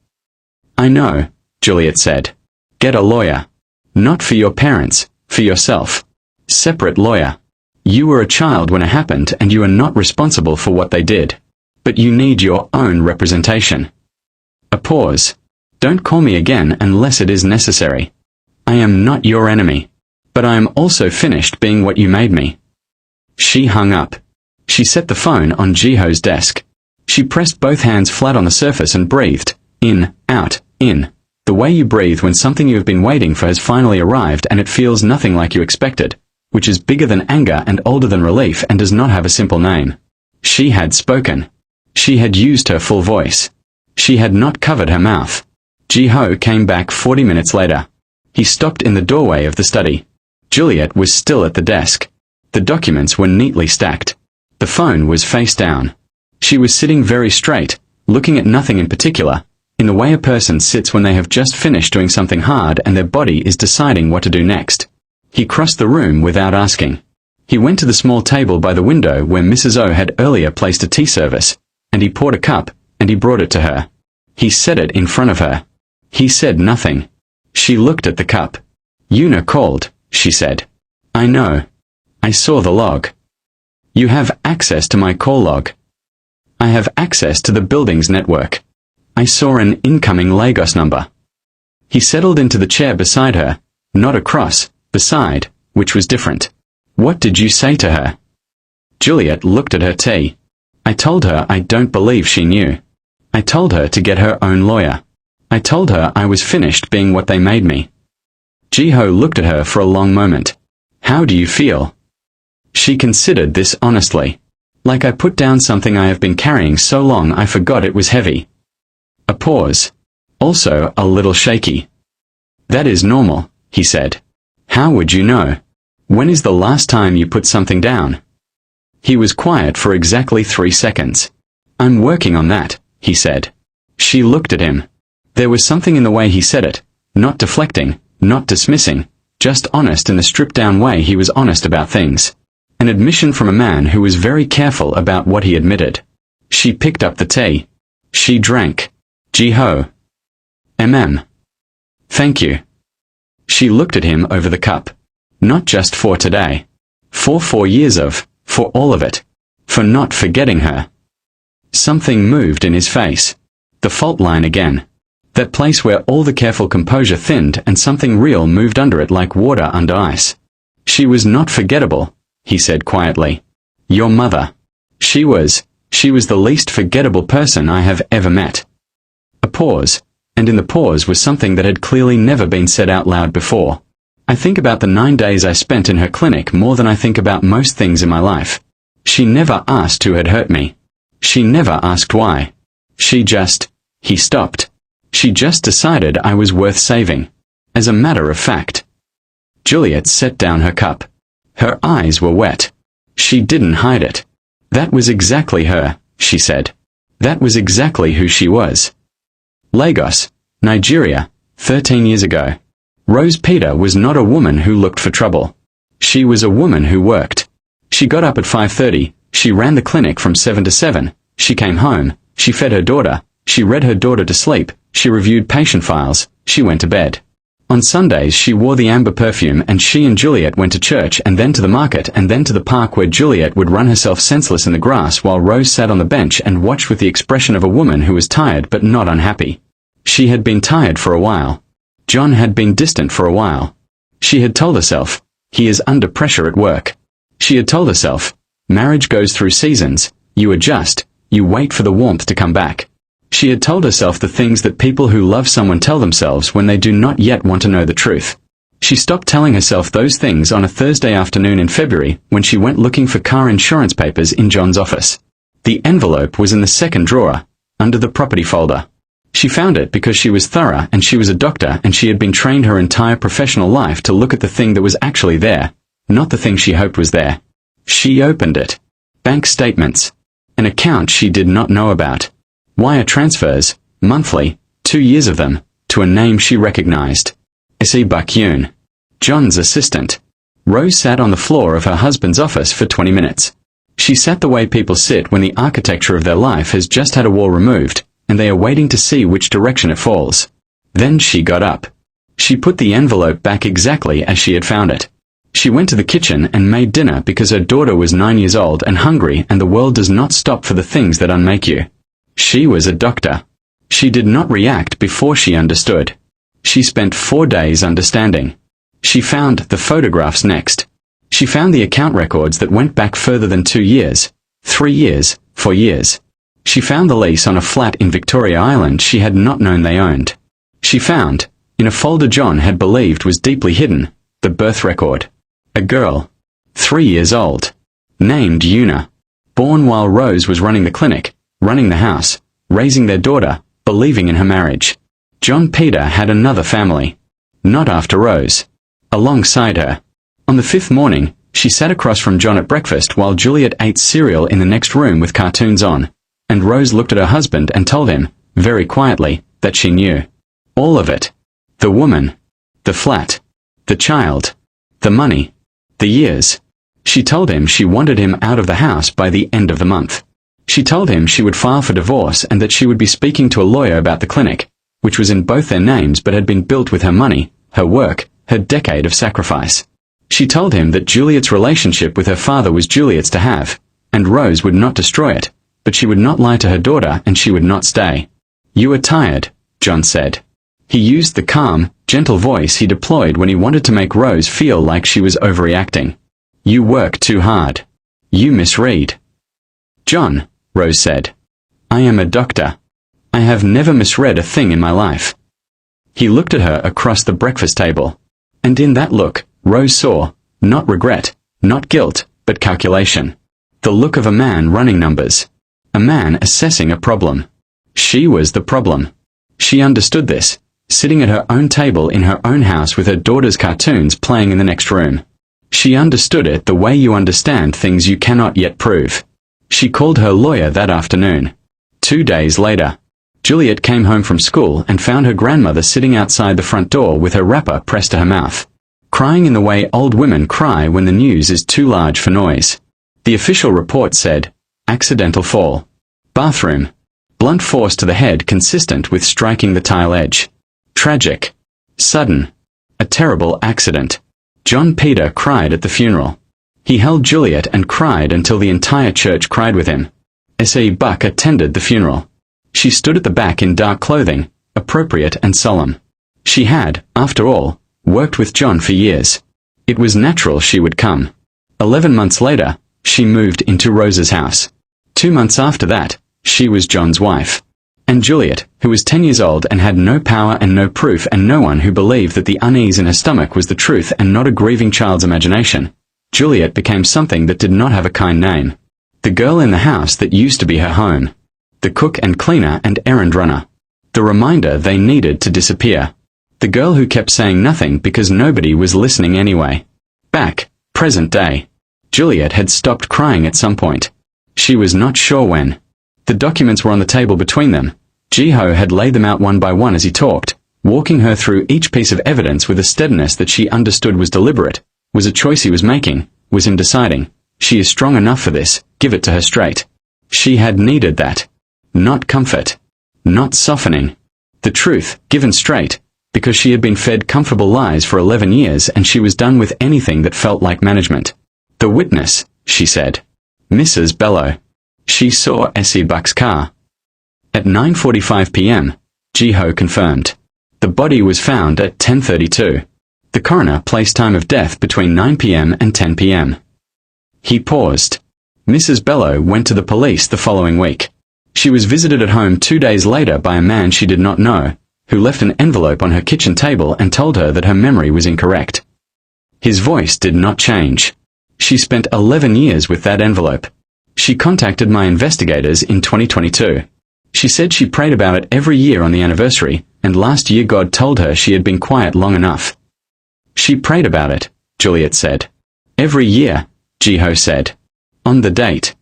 I know, Juliet said. Get a lawyer. Not for your parents, for yourself. Separate lawyer. You were a child when it happened and you are not responsible for what they did. But you need your own representation. A pause. Don't call me again unless it is necessary. I am not your enemy. But I am also finished being what you made me. She hung up. She set the phone on Ji-ho's desk. She pressed both hands flat on the surface and breathed. In, out, in. The way you breathe when something you have been waiting for has finally arrived and it feels nothing like you expected, which is bigger than anger and older than relief and does not have a simple name. She had spoken. She had used her full voice. She had not covered her mouth. Ji-ho came back 40 minutes later. He stopped in the doorway of the study. Juliet was still at the desk. The documents were neatly stacked. The phone was face down. She was sitting very straight, looking at nothing in particular, in the way a person sits when they have just finished doing something hard and their body is deciding what to do next. He crossed the room without asking. He went to the small table by the window where Mrs. O had earlier placed a tea service, and he poured a cup, and he brought it to her. He set it in front of her. He said nothing. She looked at the cup. Yuna called, she said. I know. I saw the log. You have access to my call log. I have access to the building's network. I saw an incoming Lagos number. He settled into the chair beside her, not across, beside, which was different. What did you say to her? Juliet looked at her tea. I told her I don't believe she knew. I told her to get her own lawyer. I told her I was finished being what they made me. Ji-ho looked at her for a long moment. How do you feel? She considered this honestly. Like I put down something I have been carrying so long I forgot it was heavy. A pause. Also a little shaky. That is normal, he said. How would you know? When is the last time you put something down? He was quiet for exactly 3 seconds. I'm working on that, he said. She looked at him. There was something in the way he said it, not deflecting, not dismissing, just honest in the stripped-down way he was honest about things. An admission from a man who was very careful about what he admitted. She picked up the tea. She drank. Ji-ho. Thank you. She looked at him over the cup. Not just for today. For 4 years of, for all of it. For not forgetting her. Something moved in his face. The fault line again. That place where all the careful composure thinned and something real moved under it like water under ice. She was not forgettable, he said quietly. Your mother. She was the least forgettable person I have ever met. A pause, and in the pause was something that had clearly never been said out loud before. I think about the 9 days I spent in her clinic more than I think about most things in my life. She never asked who had hurt me. She never asked why. He stopped. She just decided I was worth saving. As a matter of fact. Juliet set down her cup. Her eyes were wet. She didn't hide it. That was exactly her, she said. That was exactly who she was. Lagos, Nigeria, 13 years ago. Rose Peter was not a woman who looked for trouble. She was a woman who worked. She got up at 5:30, she ran the clinic from 7 to 7, she came home, she fed her daughter, she read her daughter to sleep, she reviewed patient files, she went to bed. On Sundays she wore the amber perfume and she and Juliet went to church and then to the market and then to the park where Juliet would run herself senseless in the grass while Rose sat on the bench and watched with the expression of a woman who was tired but not unhappy. She had been tired for a while. John had been distant for a while. She had told herself, he is under pressure at work. She had told herself, marriage goes through seasons, you adjust, you wait for the warmth to come back. She had told herself the things that people who love someone tell themselves when they do not yet want to know the truth. She stopped telling herself those things on a Thursday afternoon in February when she went looking for car insurance papers in John's office. The envelope was in the second drawer, under the property folder. She found it because she was thorough and she was a doctor and she had been trained her entire professional life to look at the thing that was actually there, not the thing she hoped was there. She opened it. Bank statements. An account she did not know about. Wire transfers, monthly, 2 years of them, to a name she recognized. S.E. Bakyun. John's assistant. Rose sat on the floor of her husband's office for 20 minutes. She sat the way people sit when the architecture of their life has just had a wall removed, and they are waiting to see which direction it falls. Then she got up. She put the envelope back exactly as she had found it. She went to the kitchen and made dinner because her daughter was 9 years old and hungry and the world does not stop for the things that unmake you. She was a doctor. She did not react before she understood. She spent 4 days understanding. She found the photographs next. She found the account records that went back further than 2 years, 3 years, 4 years. She found the lease on a flat in Victoria Island she had not known they owned. She found, in a folder John had believed was deeply hidden, the birth record. A girl. 3 years old. Named Una. Born while Rose was running the clinic, running the house, raising their daughter, believing in her marriage. John Peter had another family. Not after Rose. Alongside her. On the 5th morning, she sat across from John at breakfast while Juliet ate cereal in the next room with cartoons on, and Rose looked at her husband and told him, very quietly, that she knew. All of it. The woman. The flat. The child. The money. The years. She told him she wanted him out of the house by the end of the month. She told him she would file for divorce and that she would be speaking to a lawyer about the clinic, which was in both their names but had been built with her money, her work, her decade of sacrifice. She told him that Juliet's relationship with her father was Juliet's to have, and Rose would not destroy it, but she would not lie to her daughter and she would not stay. You are tired, John said. He used the calm, gentle voice he deployed when he wanted to make Rose feel like she was overreacting. You work too hard. You misread. John, Rose said. I am a doctor. I have never misread a thing in my life. He looked at her across the breakfast table. And in that look, Rose saw, not regret, not guilt, but calculation. The look of a man running numbers. A man assessing a problem. She was the problem. She understood this, sitting at her own table in her own house with her daughter's cartoons playing in the next room. She understood it the way you understand things you cannot yet prove. She called her lawyer that afternoon. 2 days later, Juliet came home from school and found her grandmother sitting outside the front door with her wrapper pressed to her mouth, crying in the way old women cry when the news is too large for noise. The official report said, accidental fall. Bathroom. Blunt force to the head consistent with striking the tile edge. Tragic. Sudden. A terrible accident. John Peter cried at the funeral. He held Juliet and cried until the entire church cried with him. S.E. Buck attended the funeral. She stood at the back in dark clothing, appropriate and solemn. She had, after all, worked with John for years. It was natural she would come. 11 months later, she moved into Rose's house. 2 months after that, she was John's wife. And Juliet, who was 10 years old and had no power and no proof and no one who believed that the unease in her stomach was the truth and not a grieving child's imagination, Juliet became something that did not have a kind name. The girl in the house that used to be her home. The cook and cleaner and errand runner. The reminder they needed to disappear. The girl who kept saying nothing because nobody was listening anyway. Back, present day. Juliet had stopped crying at some point. She was not sure when. The documents were on the table between them. Jiho had laid them out one by one as he talked, walking her through each piece of evidence with a steadiness that she understood was deliberate, was a choice he was making, was him deciding, she is strong enough for this, give it to her straight. She had needed that. Not comfort. Not softening. The truth, given straight, because she had been fed comfortable lies for 11 years and she was done with anything that felt like management. The witness, she said. Mrs. Bello. She saw S.E. Buck's car. At 9:45 p.m., Jiho confirmed. The body was found at 10:32. The coroner placed time of death between 9 p.m. and 10 p.m. He paused. Mrs. Bello went to the police the following week. She was visited at home 2 days later by a man she did not know, who left an envelope on her kitchen table and told her that her memory was incorrect. His voice did not change. She spent 11 years with that envelope. She contacted my investigators in 2022. She said she prayed about it every year on the anniversary, and last year God told her she had been quiet long enough. She prayed about it, Juliet said. Every year, Jiho said. On the date.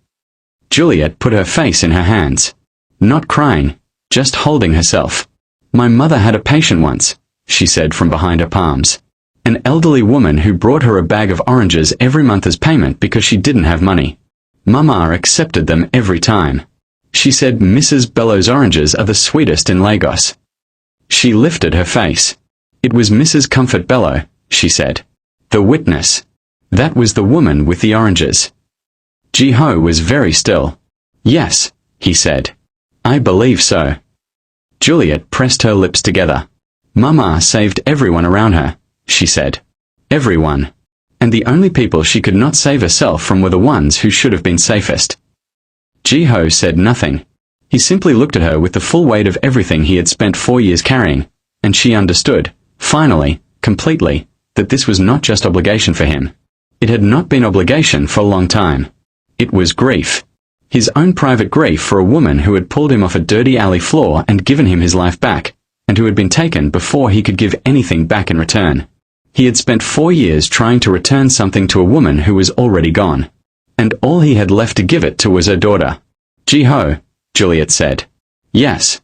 Juliet put her face in her hands. Not crying, just holding herself. My mother had a patient once, she said from behind her palms. An elderly woman who brought her a bag of oranges every month as payment because she didn't have money. Mama accepted them every time. She said Mrs. Bello's oranges are the sweetest in Lagos. She lifted her face. It was Mrs. Comfort Bello, she said. The witness. That was the woman with the oranges. Jiho was very still. Yes, he said. I believe so. Juliet pressed her lips together. Mama saved everyone around her, she said. Everyone. And the only people she could not save herself from were the ones who should have been safest. Jiho said nothing. He simply looked at her with the full weight of everything he had spent 4 years carrying, and she understood, finally, completely, that this was not just obligation for him. It had not been obligation for a long time. It was grief. His own private grief for a woman who had pulled him off a dirty alley floor and given him his life back, and who had been taken before he could give anything back in return. He had spent 4 years trying to return something to a woman who was already gone. And all he had left to give it to was her daughter. Jiho, Juliet said. Yes.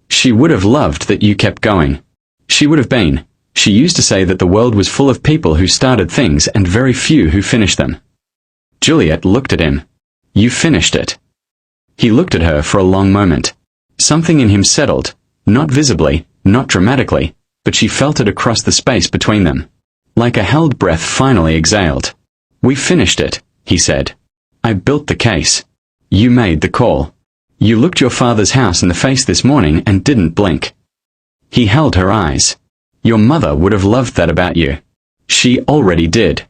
She would have loved that you kept going. She would have been. She used to say that the world was full of people who started things and very few who finished them. Juliet looked at him. You finished it. He looked at her for a long moment. Something in him settled, not visibly, not dramatically, but she felt it across the space between them. Like a held breath finally exhaled. We finished it, he said. I built the case. You made the call. You looked your father's house in the face this morning and didn't blink. He held her eyes. Your mother would have loved that about you. She already did.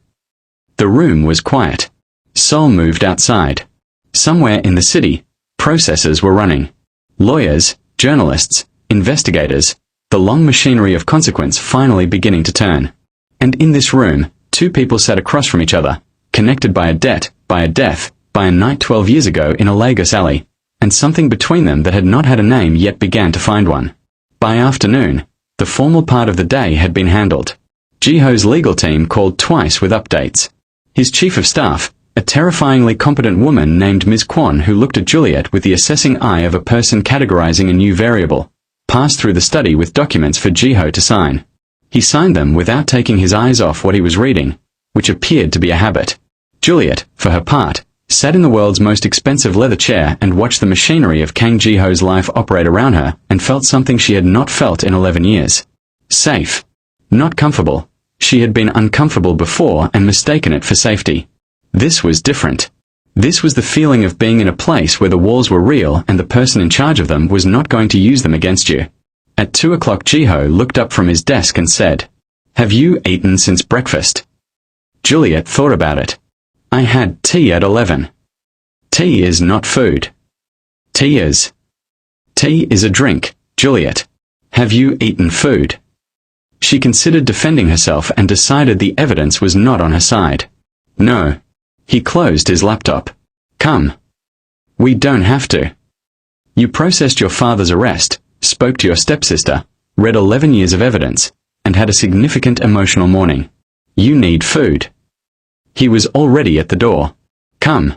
The room was quiet. Sol moved outside. Somewhere in the city, processes were running. Lawyers, journalists, investigators, the long machinery of consequence finally beginning to turn. And in this room, two people sat across from each other, connected by a debt, by a death, by a night 12 years ago in a Lagos alley, and something between them that had not had a name yet began to find one. By afternoon, the formal part of the day had been handled. Jiho's legal team called twice with updates. His chief of staff, a terrifyingly competent woman named Ms. Kwon who looked at Juliet with the assessing eye of a person categorizing a new variable, passed through the study with documents for Jiho to sign. He signed them without taking his eyes off what he was reading, which appeared to be a habit. Juliet, for her part, sat in the world's most expensive leather chair and watched the machinery of Kang Jiho's life operate around her and felt something she had not felt in 11 years. Safe. Not comfortable. She had been uncomfortable before and mistaken it for safety. This was different. This was the feeling of being in a place where the walls were real and the person in charge of them was not going to use them against you. At 2 o'clock Jiho looked up from his desk and said, "Have you eaten since breakfast?" Juliet thought about it. "I had tea at 11. Tea is not food. Tea is. Tea is a drink, Juliet. Have you eaten food?" She considered defending herself and decided the evidence was not on her side. "No." He closed his laptop. "Come. We don't have to. You processed your father's arrest, spoke to your stepsister, read 11 years of evidence, and had a significant emotional morning. You need food." He was already at the door. "Come."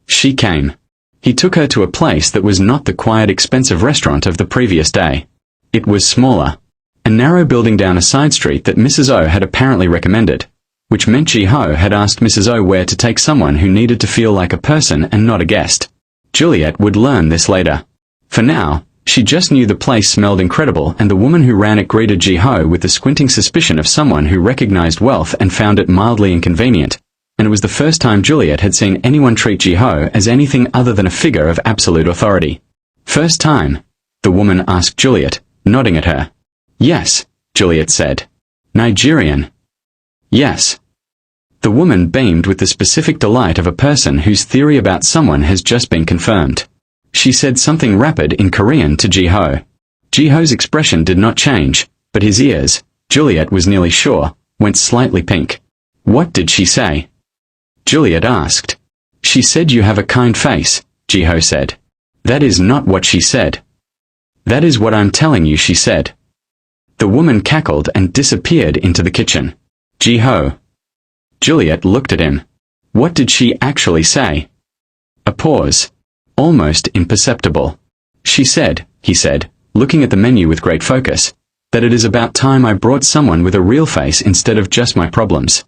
She came. He took her to a place that was not the quiet, expensive restaurant of the previous day. It was smaller. A narrow building down a side street that Mrs. O had apparently recommended, which meant Jiho had asked Mrs. O where to take someone who needed to feel like a person and not a guest. Juliet would learn this later. For now, she just knew the place smelled incredible and the woman who ran it greeted Jiho with the squinting suspicion of someone who recognized wealth and found it mildly inconvenient, and it was the first time Juliet had seen anyone treat Jiho as anything other than a figure of absolute authority. "First time?" the woman asked Juliet, nodding at her. "Yes," Juliet said. "Nigerian?" "Yes." The woman beamed with the specific delight of a person whose theory about someone has just been confirmed. She said something rapid in Korean to Jiho. Jiho's expression did not change, but his ears, Juliet was nearly sure, went slightly pink. "What did she say?" Juliet asked. "She said you have a kind face," Jiho said. "That is not what she said." "That is what I'm telling you," she said. The woman cackled and disappeared into the kitchen. "Jiho." Juliet looked at him. What did she actually say? A pause. Almost imperceptible. "She said," he said, looking at the menu with great focus, "that it is about time I brought someone with a real face instead of just my problems."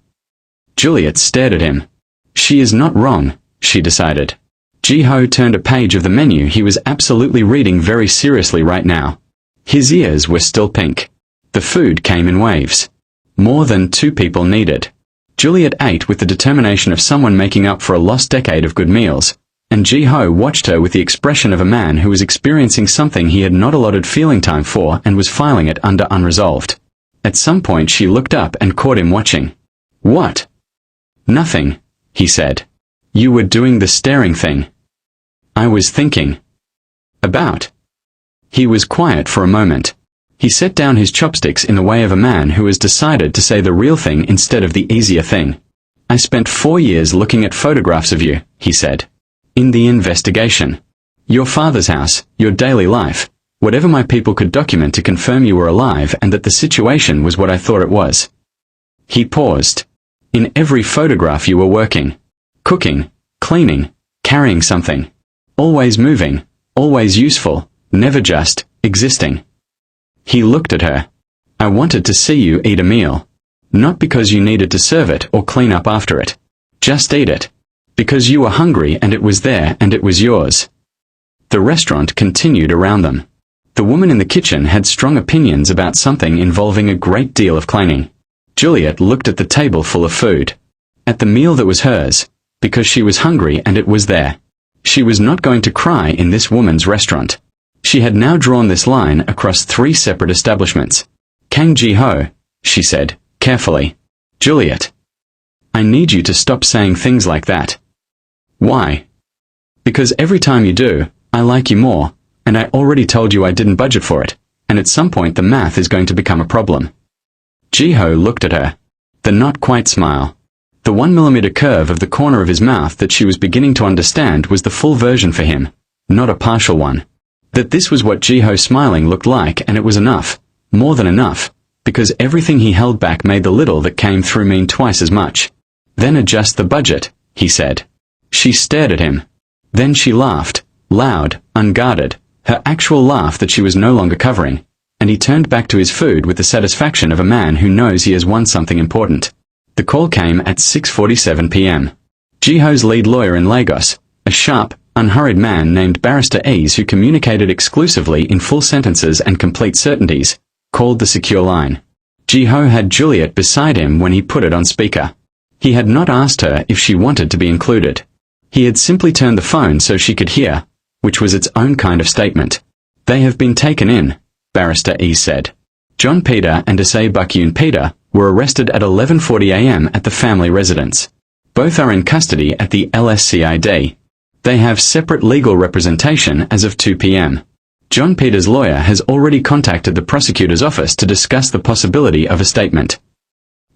Juliet stared at him. She is not wrong, she decided. Jiho turned a page of the menu he was absolutely reading very seriously right now. His ears were still pink. The food came in waves. More than 2 people needed. Juliet ate with the determination of someone making up for a lost decade of good meals, and Jiho watched her with the expression of a man who was experiencing something he had not allotted feeling time for and was filing it under unresolved. At some point she looked up and caught him watching. "What?" "Nothing," he said. "You were doing the staring thing." "I was thinking." "About?" He was quiet for a moment. He set down his chopsticks in the way of a man who has decided to say the real thing instead of the easier thing. "I spent 4 years looking at photographs of you," he said. "In the investigation. Your father's house, your daily life, whatever my people could document to confirm you were alive and that the situation was what I thought it was." He paused. "In every photograph you were working. Cooking, cleaning, carrying something. Always moving, always useful, never just existing." He looked at her. "I wanted to see you eat a meal. Not because you needed to serve it or clean up after it. Just eat it. Because you were hungry and it was there and it was yours." The restaurant continued around them. The woman in the kitchen had strong opinions about something involving a great deal of cleaning. Juliet looked at the table full of food. At the meal that was hers, because she was hungry and it was there. She was not going to cry in this woman's restaurant. She had now drawn this line across 3 separate establishments. Kang Ji-ho, she said, carefully. Juliet. I need you to stop saying things like that. Why? Because every time you do, I like you more, and I already told you I didn't budget for it, and at some point the math is going to become a problem. Ji-ho looked at her. The not quite smile. The 1mm curve of the corner of his mouth that she was beginning to understand was the full version for him, not a partial one. That this was what Ji-ho smiling looked like, and it was enough, more than enough, because everything he held back made the little that came through mean twice as much. Then adjust the budget, he said. She stared at him. Then she laughed, loud, unguarded, her actual laugh that she was no longer covering, and he turned back to his food with the satisfaction of a man who knows he has won something important. The call came at 6:47 p.m. Ji-ho's lead lawyer in Lagos, a sharp, unhurried man named Barrister Ease who communicated exclusively in full sentences and complete certainties, called the secure line. Ji-ho had Juliet beside him when he put it on speaker. He had not asked her if she wanted to be included. He had simply turned the phone so she could hear, which was its own kind of statement. They have been taken in, Barrister Ease said. John Peter and Issei Bukyun Peter were arrested at 11:40 a.m. at the family residence. Both are in custody at the LSCID. They have separate legal representation as of 2 p.m. John Peter's lawyer has already contacted the prosecutor's office to discuss the possibility of a statement.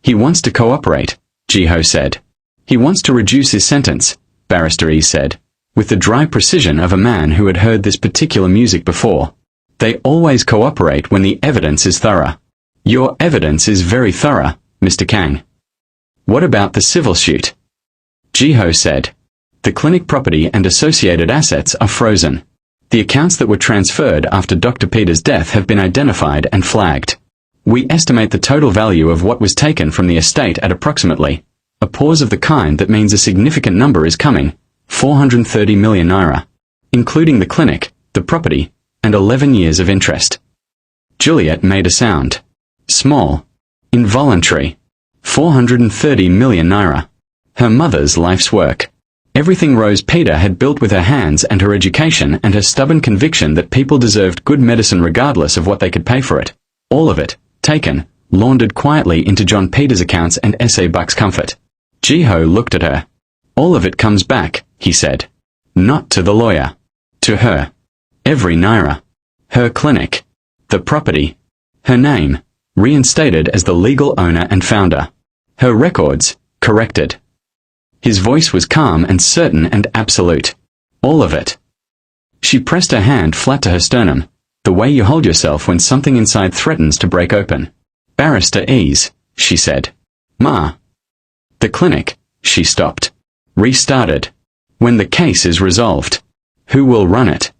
He wants to cooperate, Ji-ho said. He wants to reduce his sentence, Barrister Ease said, with the dry precision of a man who had heard this particular music before. They always cooperate when the evidence is thorough. Your evidence is very thorough, Mr. Kang. What about the civil suit? Ji-ho said. The clinic property and associated assets are frozen. The accounts that were transferred after Dr. Peter's death have been identified and flagged. We estimate the total value of what was taken from the estate at approximately, a pause of the kind that means a significant number is coming, 430 million naira, including the clinic, the property, and 11 years of interest. Juliet made a sound. Small. Involuntary. 430 million naira. Her mother's life's work. Everything Rose Peter had built with her hands and her education and her stubborn conviction that people deserved good medicine regardless of what they could pay for it. All of it, taken, laundered quietly into John Peter's accounts and Issei Buck's comfort. Ji-ho looked at her. All of it comes back, he said. Not to the lawyer. To her. Every naira. Her clinic. The property. Her name, reinstated as the legal owner and founder. Her records, corrected. His voice was calm and certain and absolute. All of it. She pressed her hand flat to her sternum, the way you hold yourself when something inside threatens to break open. Barrister Ease, she said. Ma. The clinic, she stopped. Restarted. When the case is resolved. Who will run it?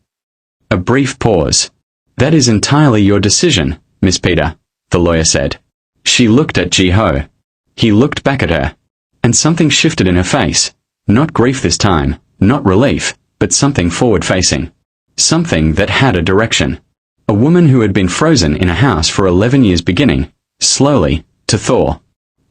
A brief pause. That is entirely your decision, Miss Peter, the lawyer said. She looked at Ji-ho. He looked back at her. And something shifted in her face. Not grief this time, not relief, but something forward-facing. Something that had a direction. A woman who had been frozen in a house for 11 years beginning, slowly, to thaw.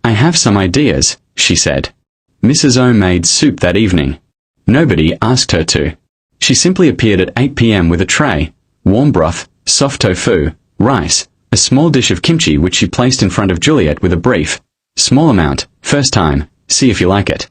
I have some ideas, she said. Mrs. O made soup that evening. Nobody asked her to. She simply appeared at 8 p.m. with a tray, warm broth, soft tofu, rice, a small dish of kimchi which she placed in front of Juliet with a brief, small amount, first time, see if you like it.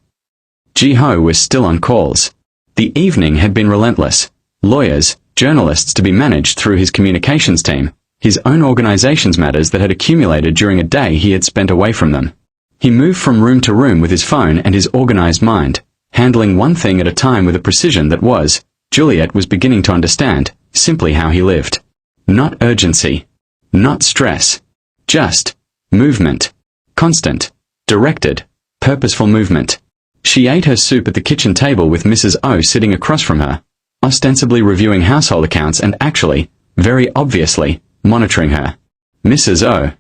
Ji-ho was still on calls. The evening had been relentless. Lawyers, journalists to be managed through his communications team, his own organization's matters that had accumulated during a day he had spent away from them. He moved from room to room with his phone and his organized mind, handling one thing at a time with a precision that was, Juliet was beginning to understand, simply how he lived. Not urgency. Not stress. Just movement. Constant. Directed. Purposeful movement. She ate her soup at the kitchen table with Mrs. O sitting across from her, ostensibly reviewing household accounts and actually, very obviously, monitoring her. Mrs. O.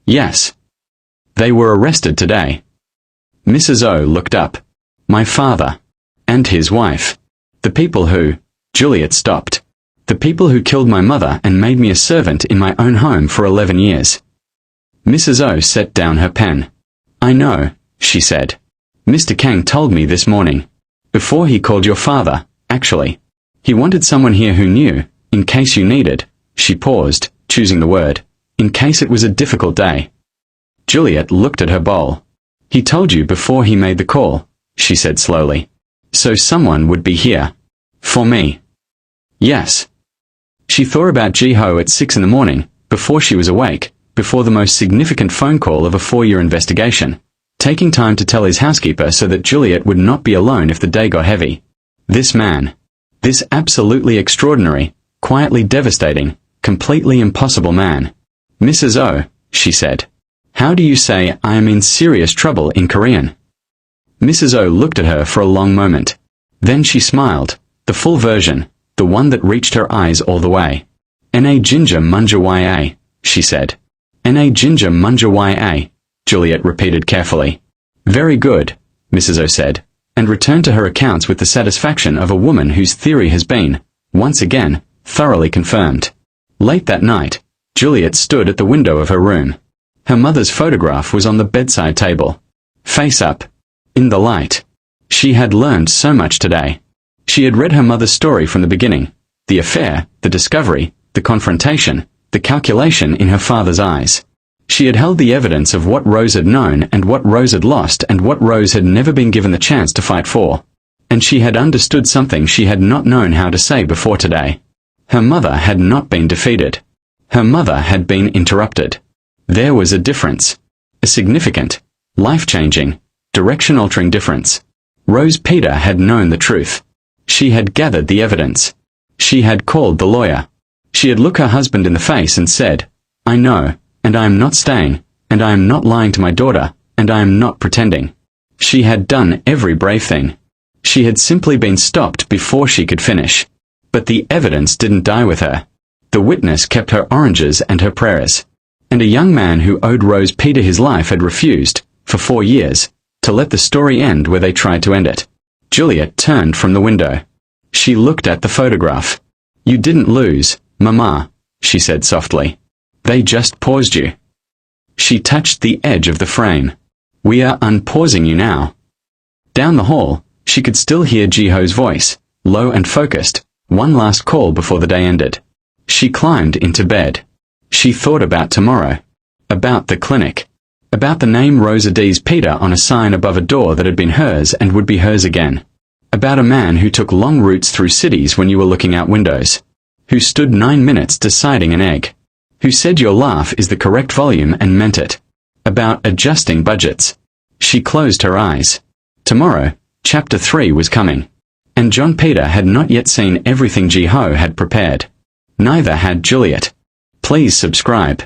Yes. They were arrested today. Mrs. O looked up. My father. And his wife. The people who... Juliet stopped. The people who killed my mother and made me a servant in my own home for 11 years. Mrs. O set down her pen. I know, she said. Mr. Kang told me this morning. Before he called your father, actually. He wanted someone here who knew, in case you needed. She paused, choosing the word. In case it was a difficult day. Juliet looked at her bowl. He told you before he made the call, she said slowly. So someone would be here. For me. Yes. She thought about Ji-ho at 6 in the morning, before she was awake, before the most significant phone call of a 4-year investigation, taking time to tell his housekeeper so that Juliet would not be alone if the day got heavy. This man. This absolutely extraordinary, quietly devastating, completely impossible man. Mrs. O, she said. How do you say I am in serious trouble in Korean? Mrs. O looked at her for a long moment. Then she smiled, the full version, the one that reached her eyes all the way. Na ginger munja ya, she said. Na ginger munja ya, Juliet repeated carefully. Very good, Mrs. O said, and returned to her accounts with the satisfaction of a woman whose theory has been, once again, thoroughly confirmed. Late that night, Juliet stood at the window of her room. Her mother's photograph was on the bedside table. Face up. In the light. She had learned so much today. She had read her mother's story from the beginning. The affair, the discovery, the confrontation, the calculation in her father's eyes. She had held the evidence of what Rose had known and what Rose had lost and what Rose had never been given the chance to fight for. And she had understood something she had not known how to say before today. Her mother had not been defeated. Her mother had been interrupted. There was a difference. A significant, life-changing, direction-altering difference. Rose Peter had known the truth. She had gathered the evidence. She had called the lawyer. She had looked her husband in the face and said, I know, and I am not staying, and I am not lying to my daughter, and I am not pretending. She had done every brave thing. She had simply been stopped before she could finish. But the evidence didn't die with her. The witness kept her oranges and her prayers. And a young man who owed Rose Peter his life had refused, for 4 years, to let the story end where they tried to end it. Juliet turned from the window. She looked at the photograph. You didn't lose, Mama, she said softly. They just paused you. She touched the edge of the frame. We are unpausing you now. Down the hall, she could still hear Ji-ho's voice, low and focused, one last call before the day ended. She climbed into bed. She thought about tomorrow. About the clinic. About the name Rosa D's Peter on a sign above a door that had been hers and would be hers again. About a man who took long routes through cities when you were looking out windows. Who stood 9 minutes deciding an egg. Who said your laugh is the correct volume and meant it. About adjusting budgets. She closed her eyes. Tomorrow, Chapter 3 was coming. And John Peter had not yet seen everything Ji-ho had prepared. Neither had Juliet. Please subscribe.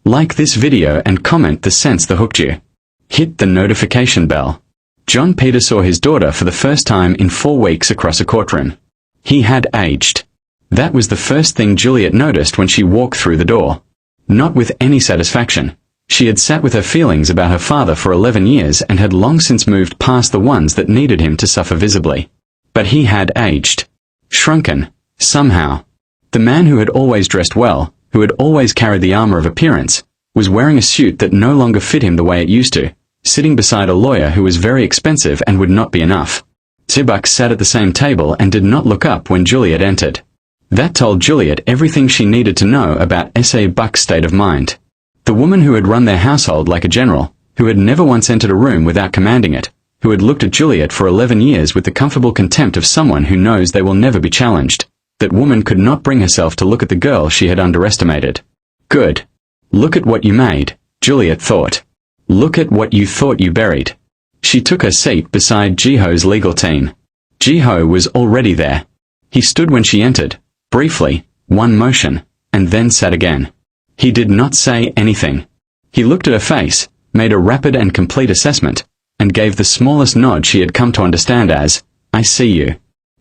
Like this video and comment the sense that hooked you. Hit the notification bell. John Peter saw his daughter for the first time in 4 weeks across a courtroom. He had aged. That was the first thing Juliet noticed when she walked through the door. Not with any satisfaction. She had sat with her feelings about her father for 11 years and had long since moved past the ones that needed him to suffer visibly. But he had aged. Shrunken. Somehow. The man who had always dressed well, who had always carried the armor of appearance, was wearing a suit that no longer fit him the way it used to, sitting beside a lawyer who was very expensive and would not be enough. Zibuk sat at the same table and did not look up when Juliet entered. That told Juliet everything she needed to know about S.A. Buck's state of mind. The woman who had run their household like a general, who had never once entered a room without commanding it, who had looked at Juliet for 11 years with the comfortable contempt of someone who knows they will never be challenged. That woman could not bring herself to look at the girl she had underestimated. Good. Look at what you made, Juliet thought. Look at what you thought you buried. She took her seat beside Ji-ho's legal team. Ji-ho was already there. He stood when she entered, briefly, one motion, and then sat again. He did not say anything. He looked at her face, made a rapid and complete assessment, and gave the smallest nod she had come to understand as, I see you.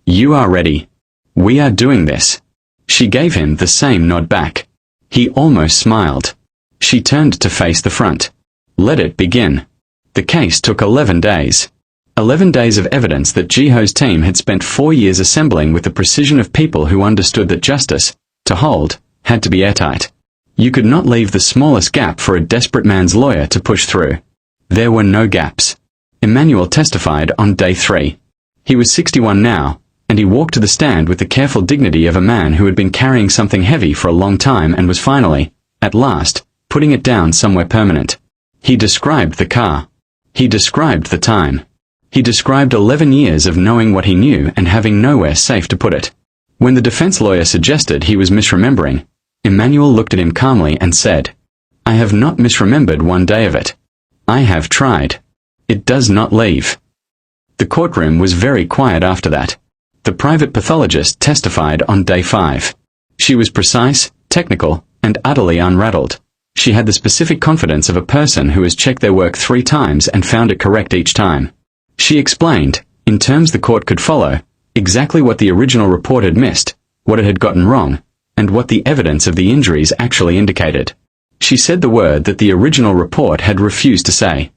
You are ready. We are doing this. She gave him the same nod back. He almost smiled. She turned to face the front. Let it begin. The case took 11 days. 11 days of evidence that Ji-ho's team had spent 4 years assembling with the precision of people who understood that justice, to hold, had to be airtight. You could not leave the smallest gap for a desperate man's lawyer to push through. There were no gaps. Emmanuel testified on day 3. He was 61 now, and he walked to the stand with the careful dignity of a man who had been carrying something heavy for a long time and was finally, at last, putting it down somewhere permanent. He described the car. He described the time. He described 11 years of knowing what he knew and having nowhere safe to put it. When the defense lawyer suggested he was misremembering, Emmanuel looked at him calmly and said, "I have not misremembered one day of it. I have tried. It does not leave." The courtroom was very quiet after that. The private pathologist testified on day 5. She was precise, technical, and utterly unrattled. She had the specific confidence of a person who has checked their work 3 times and found it correct each time. She explained, in terms the court could follow, exactly what the original report had missed, what it had gotten wrong, and what the evidence of the injuries actually indicated. She said the word that the original report had refused to say.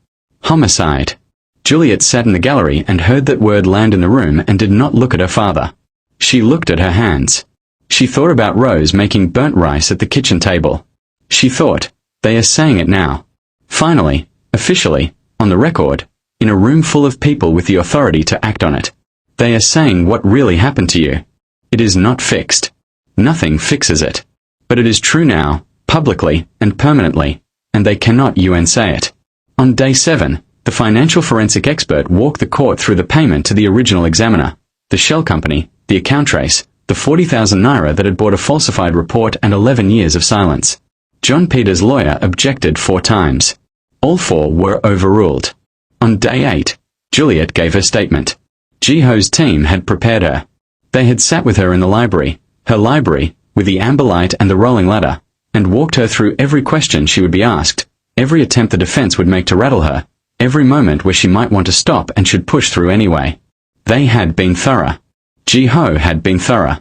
Homicide. Juliet sat in the gallery and heard that word land in the room and did not look at her father. She looked at her hands. She thought about Rose making burnt rice at the kitchen table. She thought, they are saying it now. Finally, officially, on the record, in a room full of people with the authority to act on it. They are saying what really happened to you. It is not fixed. Nothing fixes it. But it is true now, publicly and permanently, and they cannot say it. On day 7, the financial forensic expert walked the court through the payment to the original examiner, the shell company, the account trace, the 40,000 naira that had bought a falsified report and 11 years of silence. John Peter's lawyer objected 4 times. All 4 were overruled. On day 8, Juliet gave her statement. Jiho's team had prepared her. They had sat with her in the library, her library, with the amber light and the rolling ladder, and walked her through every question she would be asked, every attempt the defense would make to rattle her, every moment where she might want to stop and should push through anyway. They had been thorough. Jiho had been thorough.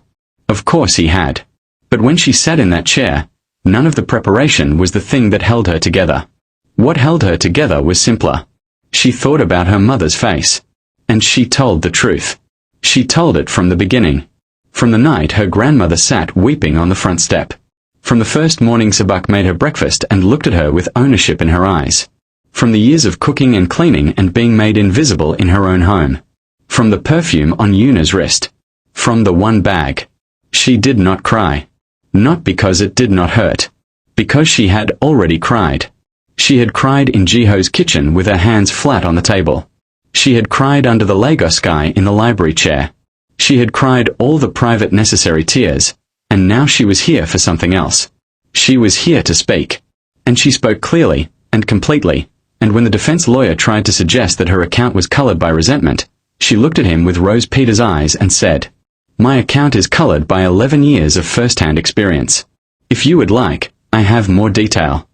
Of course he had. But when she sat in that chair, none of the preparation was the thing that held her together. What held her together was simpler. She thought about her mother's face. And she told the truth. She told it from the beginning. From the night her grandmother sat weeping on the front step. From the first morning Sabak made her breakfast and looked at her with ownership in her eyes. From the years of cooking and cleaning and being made invisible in her own home. From the perfume on Yuna's wrist. From the one bag. She did not cry. Not because it did not hurt. Because she had already cried. She had cried in Jiho's kitchen with her hands flat on the table. She had cried under the Lagos sky in the library chair. She had cried all the private necessary tears, and now she was here for something else. She was here to speak. And she spoke clearly, and completely, and when the defense lawyer tried to suggest that her account was colored by resentment, she looked at him with Rose Peter's eyes and said, "My account is colored by 11 years of first-hand experience. If you would like, I have more detail."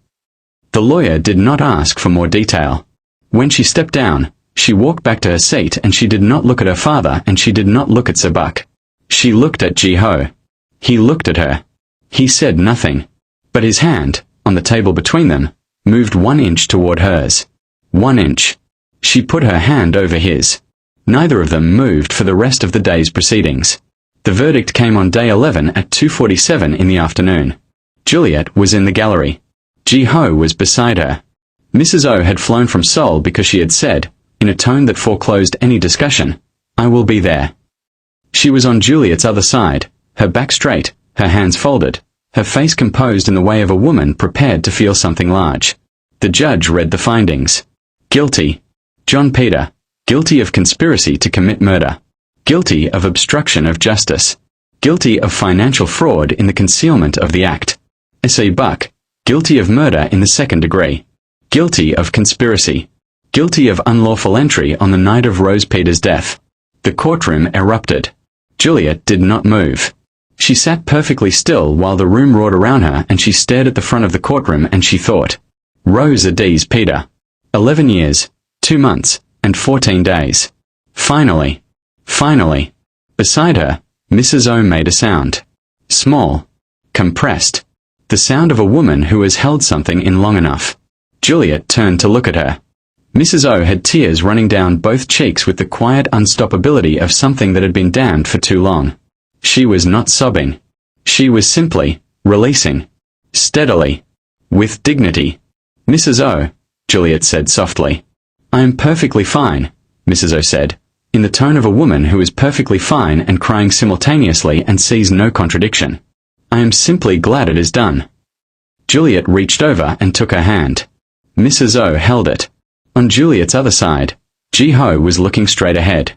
The lawyer did not ask for more detail. When she stepped down, she walked back to her seat and she did not look at her father and she did not look at Sabak. She looked at Jiho. He looked at her. He said nothing. But his hand, on the table between them, moved 1 inch toward hers. 1 inch. She put her hand over his. Neither of them moved for the rest of the day's proceedings. The verdict came on day 11 at 2:47 in the afternoon. Juliet was in the gallery. Jiho was beside her. Mrs. O had flown from Seoul because she had said, in a tone that foreclosed any discussion, "I will be there." She was on Juliet's other side, her back straight, her hands folded, her face composed in the way of a woman prepared to feel something large. The judge read the findings. Guilty. John Peter. Guilty of conspiracy to commit murder. Guilty of obstruction of justice. Guilty of financial fraud in the concealment of the act. S.A. Buck. Guilty of murder in the 2nd degree. Guilty of conspiracy. Guilty of unlawful entry on the night of Rose Peter's death. The courtroom erupted. Juliet did not move. She sat perfectly still while the room roared around her and she stared at the front of the courtroom and she thought, Rose Adiz Peter. 11 years, 2 months, and 14 days. Finally. Finally. Beside her, Mrs. O made a sound. Small. Compressed. The sound of a woman who has held something in long enough. Juliet turned to look at her. Mrs. O had tears running down both cheeks with the quiet unstoppability of something that had been damned for too long. She was not sobbing. She was simply releasing. Steadily. With dignity. Mrs. O, Juliet said softly. I am perfectly fine, Mrs. O said. in the tone of a woman who is perfectly fine and crying simultaneously and sees no contradiction. I am simply glad it is done. Juliet reached over and took her hand. Mrs. O held it. On Juliet's other side, Ji-ho was looking straight ahead.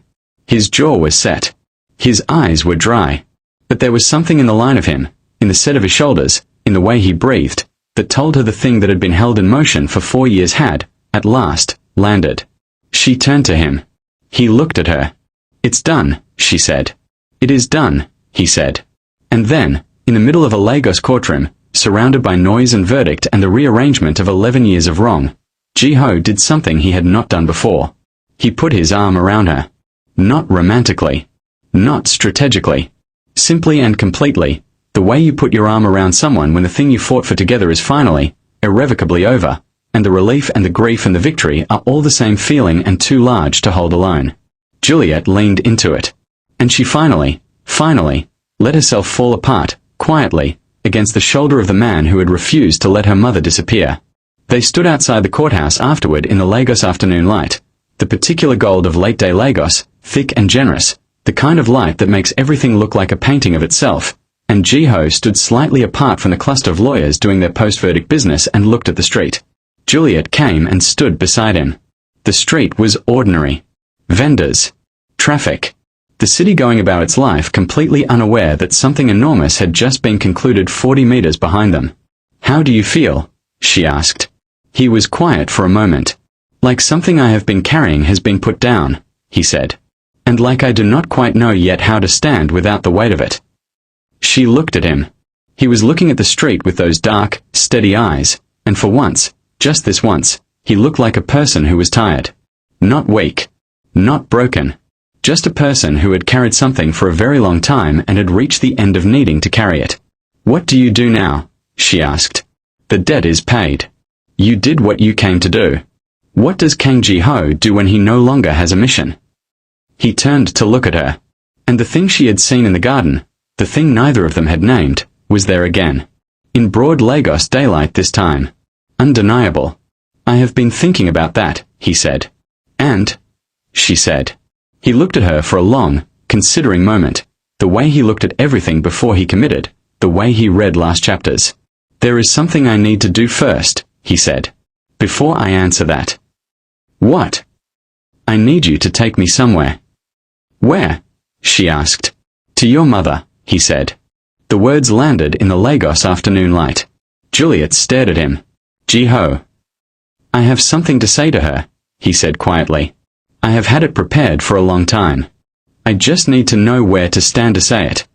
His jaw was set. His eyes were dry. But there was something in the line of him, in the set of his shoulders, in the way he breathed, that told her the thing that had been held in motion for 4 years had, at last, landed. She turned to him. He looked at her. It's done, she said. It is done, he said. And then, in the middle of a Lagos courtroom, surrounded by noise and verdict and the rearrangement of 11 years of wrong, Ji-ho did something he had not done before. He put his arm around her. Not romantically. Not strategically. Simply and completely, the way you put your arm around someone when the thing you fought for together is finally, irrevocably over, and the relief and the grief and the victory are all the same feeling and too large to hold alone. Juliet leaned into it. And she finally, let herself fall apart, quietly, against the shoulder of the man who had refused to let her mother disappear. They stood outside the courthouse afterward in the Lagos afternoon light, the particular gold of late-day Lagos, thick and generous, the kind of light that makes everything look like a painting of itself, and Ji-ho stood slightly apart from the cluster of lawyers doing their post-verdict business and looked at the street. Juliet came and stood beside him. The street was ordinary. Vendors. Traffic. The city going about its life completely unaware that something enormous had just been concluded 40 meters behind them. How do you feel? She asked. He was quiet for a moment. Like something I have been carrying has been put down, he said. And like I do not quite know yet how to stand without the weight of it. She looked at him. He was looking at the street with those dark, steady eyes, and for once, just this once, he looked like a person who was tired. Not weak. Not broken. Just a person who had carried something for a very long time and had reached the end of needing to carry it. What do you do now? She asked. The debt is paid. You did what you came to do. What does Kang Ji-ho do when he no longer has a mission? He turned to look at her. And the thing she had seen in the garden, the thing neither of them had named, was there again. In broad Lagos daylight this time. Undeniable. I have been thinking about that, he said. And? She said. He looked at her for a long, considering moment, the way he looked at everything before he committed, the way he read last chapters. There is something I need to do first, he said. Before I answer that. What? I need you to take me somewhere. Where? She asked. To your mother, he said. The words landed in the Lagos afternoon light. Juliet stared at him. Ji-ho. I have something to say to her, he said quietly. I have had it prepared for a long time. I just need to know where to stand to say it.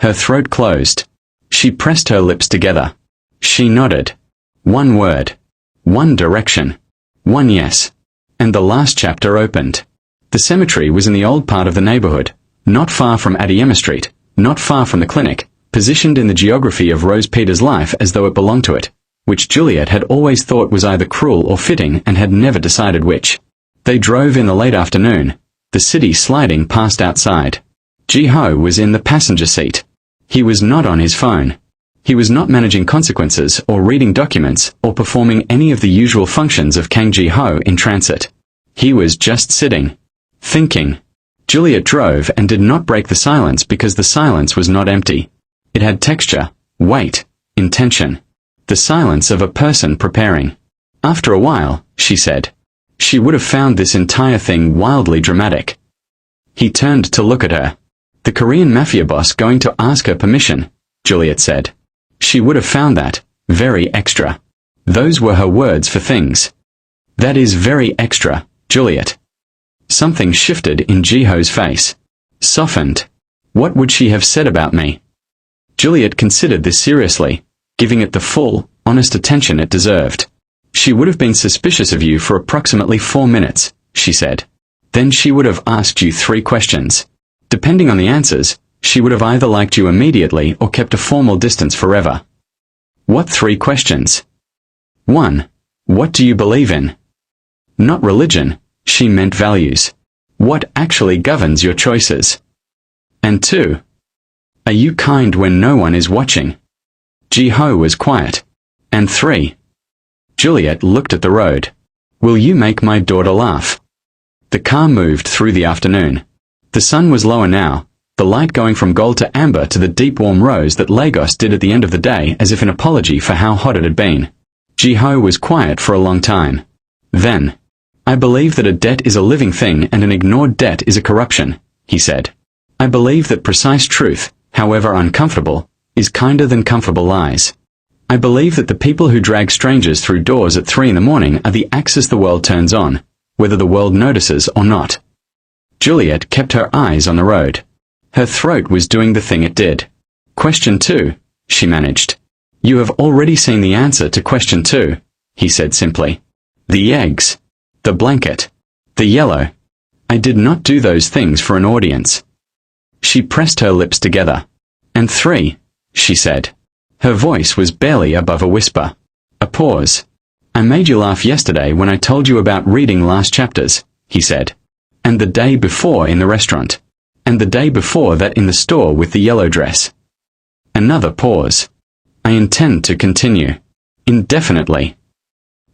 Her throat closed. She pressed her lips together. She nodded. One word. One direction. One yes. And the last chapter opened. The cemetery was in the old part of the neighborhood, not far from Adiyama Street, not far from the clinic, positioned in the geography of Rose Peter's life as though it belonged to it, which Juliet had always thought was either cruel or fitting and had never decided which. They drove in the late afternoon, the city sliding past outside. Ji-ho was in the passenger seat. He was not on his phone. He was not managing consequences or reading documents or performing any of the usual functions of Kang Ji-ho in transit. He was just sitting. Thinking. Juliet drove and did not break the silence because the silence was not empty. It had texture, weight, intention. The silence of a person preparing. After a while, she said. She would have found this entire thing wildly dramatic. He turned to look at her. The Korean Mafia boss going to ask her permission, Juliet said. She would have found that very extra. Those were her words for things. That is very extra, Juliet. Something shifted in Ji-ho's face. Softened. What would she have said about me? Juliet considered this seriously, giving it the full, honest attention it deserved. She would have been suspicious of you for approximately 4 minutes, she said. Then she would have asked you 3 questions. Depending on the answers, she would have either liked you immediately or kept a formal distance forever. What 3 questions? 1. What do you believe in? Not religion, she meant values. What actually governs your choices? And 2. Are you kind when no one is watching? Ji-ho was quiet. And 3. Juliet looked at the road. Will you make my daughter laugh? The car moved through the afternoon. The sun was lower now, the light going from gold to amber to the deep warm rose that Lagos did at the end of the day as if an apology for how hot it had been. Ji-ho was quiet for a long time. Then, "I believe that a debt is a living thing and an ignored debt is a corruption," he said. "I believe that precise truth, however uncomfortable, is kinder than comfortable lies. I believe that the people who drag strangers through doors at 3 in the morning are the axis the world turns on, whether the world notices or not." Juliet kept her eyes on the road. Her throat was doing the thing it did. "Question 2, she managed. "You have already seen the answer to question 2, he said simply. "The eggs. The blanket. The yellow. I did not do those things for an audience." She pressed her lips together. "And 3, she said. Her voice was barely above a whisper. A pause. "I made you laugh yesterday when I told you about reading last chapters," he said. "And the day before in the restaurant. And the day before that in the store with the yellow dress." Another pause. "I intend to continue. Indefinitely."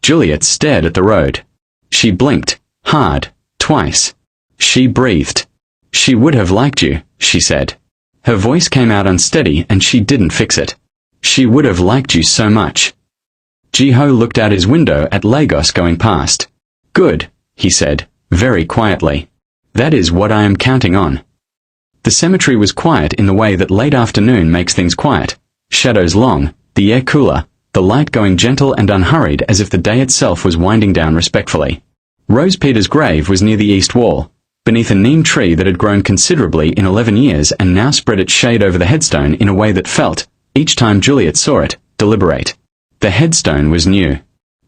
Juliet stared at the road. She blinked, hard, twice. She breathed. "She would have liked you," she said. Her voice came out unsteady and she didn't fix it. "She would have liked you so much." Ji-ho looked out his window at Lagos going past. "Good," he said, very quietly. "That is what I am counting on." The cemetery was quiet in the way that late afternoon makes things quiet. Shadows long, the air cooler, the light going gentle and unhurried as if the day itself was winding down respectfully. Rose Peter's grave was near the east wall, beneath a neem tree that had grown considerably in 11 years and now spread its shade over the headstone in a way that felt, each time Juliet saw it, deliberate. The headstone was new.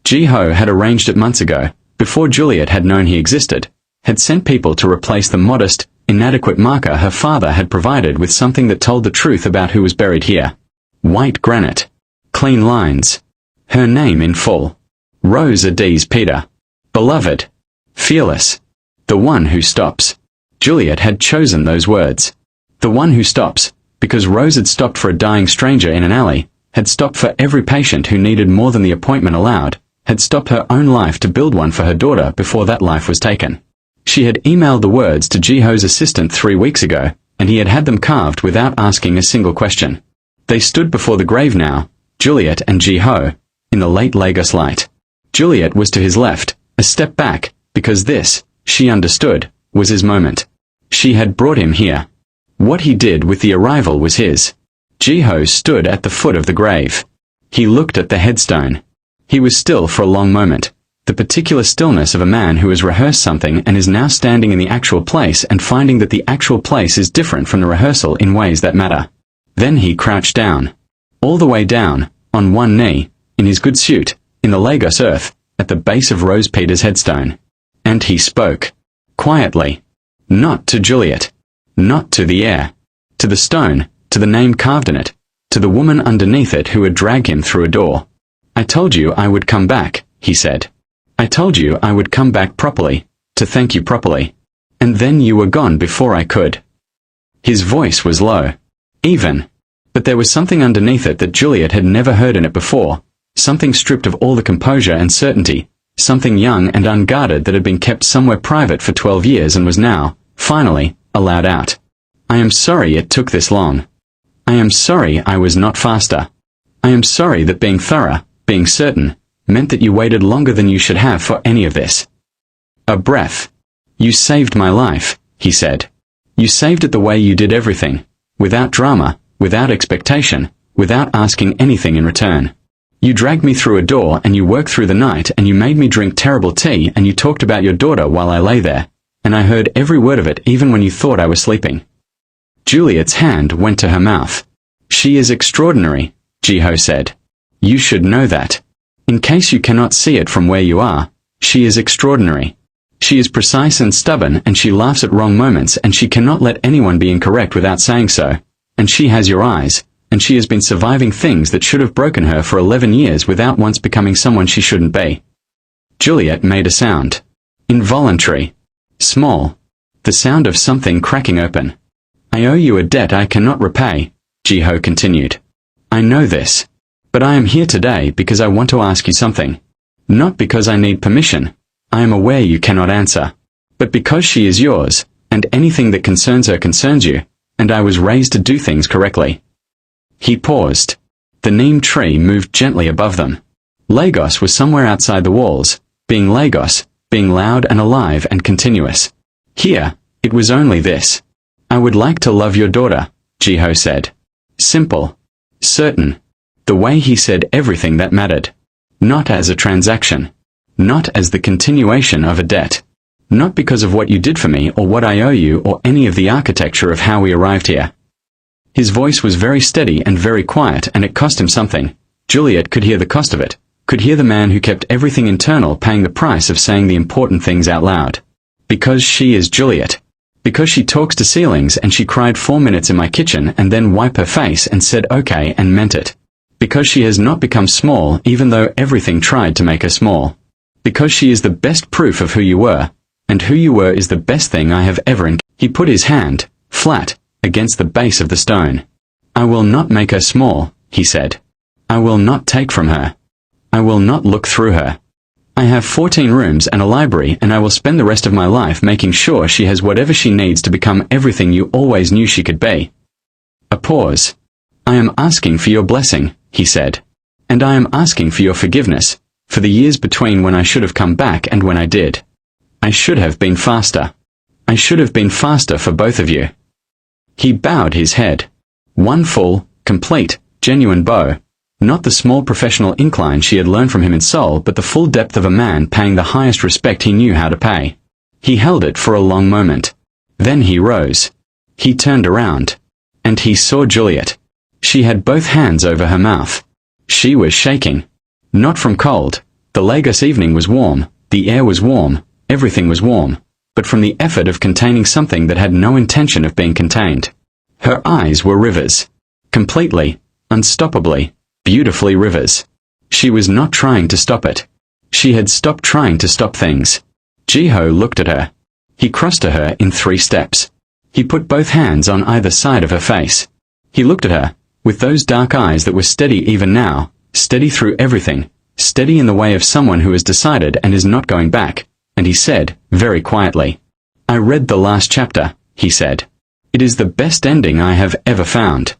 Ji-ho had arranged it months ago, before Juliet had known he existed, had sent people to replace the modest, inadequate marker her father had provided with something that told the truth about who was buried here. White granite. Clean lines. Her name in full. Rose Adiz Peter. Beloved. Fearless. The one who stops. Juliet had chosen those words. The one who stops, because Rose had stopped for a dying stranger in an alley, had stopped for every patient who needed more than the appointment allowed, had stopped her own life to build one for her daughter before that life was taken. She had emailed the words to Ji-ho's assistant 3 weeks ago, and he had had them carved without asking a single question. They stood before the grave now, Juliet and Ji-ho, in the late Lagos light. Juliet was to his left, a step back, because this, she understood, was his moment. She had brought him here. What he did with the arrival was his. Ji-ho stood at the foot of the grave. He looked at the headstone. He was still for a long moment, the particular stillness of a man who has rehearsed something and is now standing in the actual place and finding that the actual place is different from the rehearsal in ways that matter. Then he crouched down. All the way down, on one knee, in his good suit, in the Lagos earth, at the base of Rose Peter's headstone. And he spoke. Quietly. Not to Juliet. Not to the air. To the stone, to the name carved in it, to the woman underneath it who had dragged him through a door. "I told you I would come back," he said. "I told you I would come back properly, to thank you properly. And then you were gone before I could." His voice was low. Even. But there was something underneath it that Juliet had never heard in it before, something stripped of all the composure and certainty, something young and unguarded that had been kept somewhere private for 12 years and was now, finally, allowed out. "I am sorry it took this long. I am sorry I was not faster. I am sorry that being thorough, being certain, meant that you waited longer than you should have for any of this." A breath. "You saved my life," he said. "You saved it the way you did everything, without drama, without expectation, without asking anything in return. You dragged me through a door and you worked through the night and you made me drink terrible tea and you talked about your daughter while I lay there, and I heard every word of it even when you thought I was sleeping." Juliet's hand went to her mouth. "She is extraordinary," Ji-ho said. "You should know that. In case you cannot see it from where you are, she is extraordinary. She is precise and stubborn and she laughs at wrong moments and she cannot let anyone be incorrect without saying so, and she has your eyes, and she has been surviving things that should have broken her for 11 years without once becoming someone she shouldn't be." Juliet made a sound. Involuntary. Small. The sound of something cracking open. "I owe you a debt I cannot repay," Ji-ho continued. "I know this. But I am here today because I want to ask you something. Not because I need permission. I am aware you cannot answer. But because she is yours, and anything that concerns her concerns you, and I was raised to do things correctly." He paused. The neem tree moved gently above them. Lagos was somewhere outside the walls, being Lagos, being loud and alive and continuous. Here, it was only this. "I would like to love your daughter," Jiho said. Simple. Certain. The way he said everything that mattered. Not as a transaction. Not as the continuation of a debt. Not because of what you did for me or what I owe you or any of the architecture of how we arrived here. His voice was very steady and very quiet, and it cost him something. Juliet could hear the cost of it, could hear the man who kept everything internal paying the price of saying the important things out loud. Because she is Juliet. Because she talks to ceilings and she cried 4 minutes in my kitchen and then wiped her face and said okay and meant it. Because she has not become small even though everything tried to make her small. Because she is the best proof of who you were, and who you were is the best thing I have ever encountered. He put his hand, flat, against the base of the stone. "I will not make her small," he said. "I will not take from her. I will not look through her. I have 14 rooms and a library, and I will spend the rest of my life making sure she has whatever she needs to become everything you always knew she could be." A pause. "I am asking for your blessing," he said. "And I am asking for your forgiveness, for the years between when I should have come back and when I did. I should have been faster. I should have been faster for both of you." He bowed his head. One full, complete, genuine bow. Not the small professional incline she had learned from him in Seoul, but the full depth of a man paying the highest respect he knew how to pay. He held it for a long moment. Then he rose. He turned around. And he saw Juliet. She had both hands over her mouth. She was shaking. Not from cold. The Lagos evening was warm, the air was warm, everything was warm, but from the effort of containing something that had no intention of being contained. Her eyes were rivers. Completely, unstoppably, beautifully rivers. She was not trying to stop it. She had stopped trying to stop things. Jiho looked at her. He crossed to her in 3 steps. He put both hands on either side of her face. He looked at her, with those dark eyes that were steady even now, steady through everything, steady in the way of someone who has decided and is not going back, and he said, very quietly, "I read the last chapter," he said. "It is the best ending I have ever found."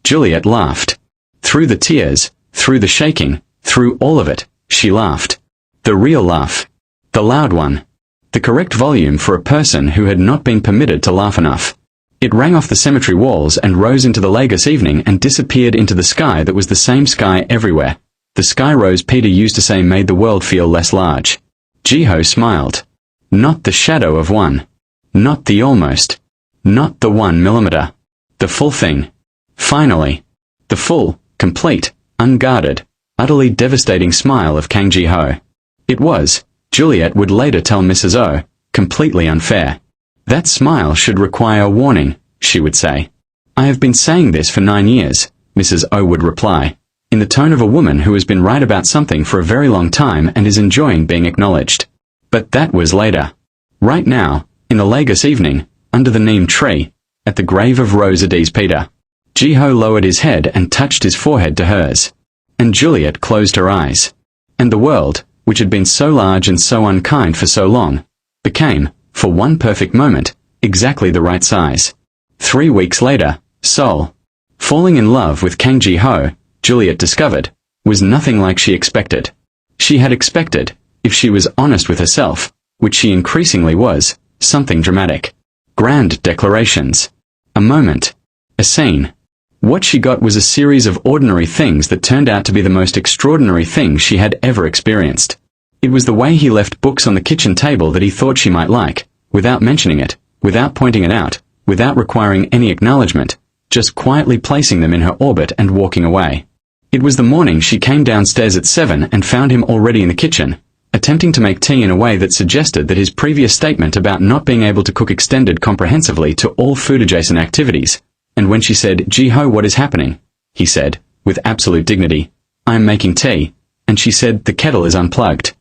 Juliet laughed. Through the tears, through the shaking, through all of it, she laughed. The real laugh. The loud one. The correct volume for a person who had not been permitted to laugh enough. It rang off the cemetery walls and rose into the Lagos evening and disappeared into the sky that was the same sky everywhere. The sky Rose Peter used to say made the world feel less large. Jiho smiled. Not the shadow of one. Not the almost. Not the 1 millimeter. The full thing. Finally. The full, complete, unguarded, utterly devastating smile of Kang Jiho. It was, Juliet would later tell Mrs. O, completely unfair. That smile should require warning, she would say. "I have been saying this for 9 years, Mrs. O would reply, in the tone of a woman who has been right about something for a very long time and is enjoying being acknowledged. But that was later. Right now, in the Lagos evening, under the neem tree, at the grave of Rose Peter. Jiho lowered his head and touched his forehead to hers. And Juliet closed her eyes. And the world, which had been so large and so unkind for so long, became, for one perfect moment, exactly the right size. 3 weeks later, Seoul. Falling in love with Kang Jiho, Juliet discovered, was nothing like she expected. She had expected, if she was honest with herself, which she increasingly was, something dramatic. Grand declarations. A moment. A scene. What she got was a series of ordinary things that turned out to be the most extraordinary things she had ever experienced. It was the way he left books on the kitchen table that he thought she might like, without mentioning it, without pointing it out, without requiring any acknowledgement, just quietly placing them in her orbit and walking away. It was the morning she came downstairs at 7 and found him already in the kitchen, attempting to make tea in a way that suggested that his previous statement about not being able to cook extended comprehensively to all food-adjacent activities. And when she said, "Jiho, what is happening?" he said, with absolute dignity, "I am making tea," and she said, "The kettle is unplugged."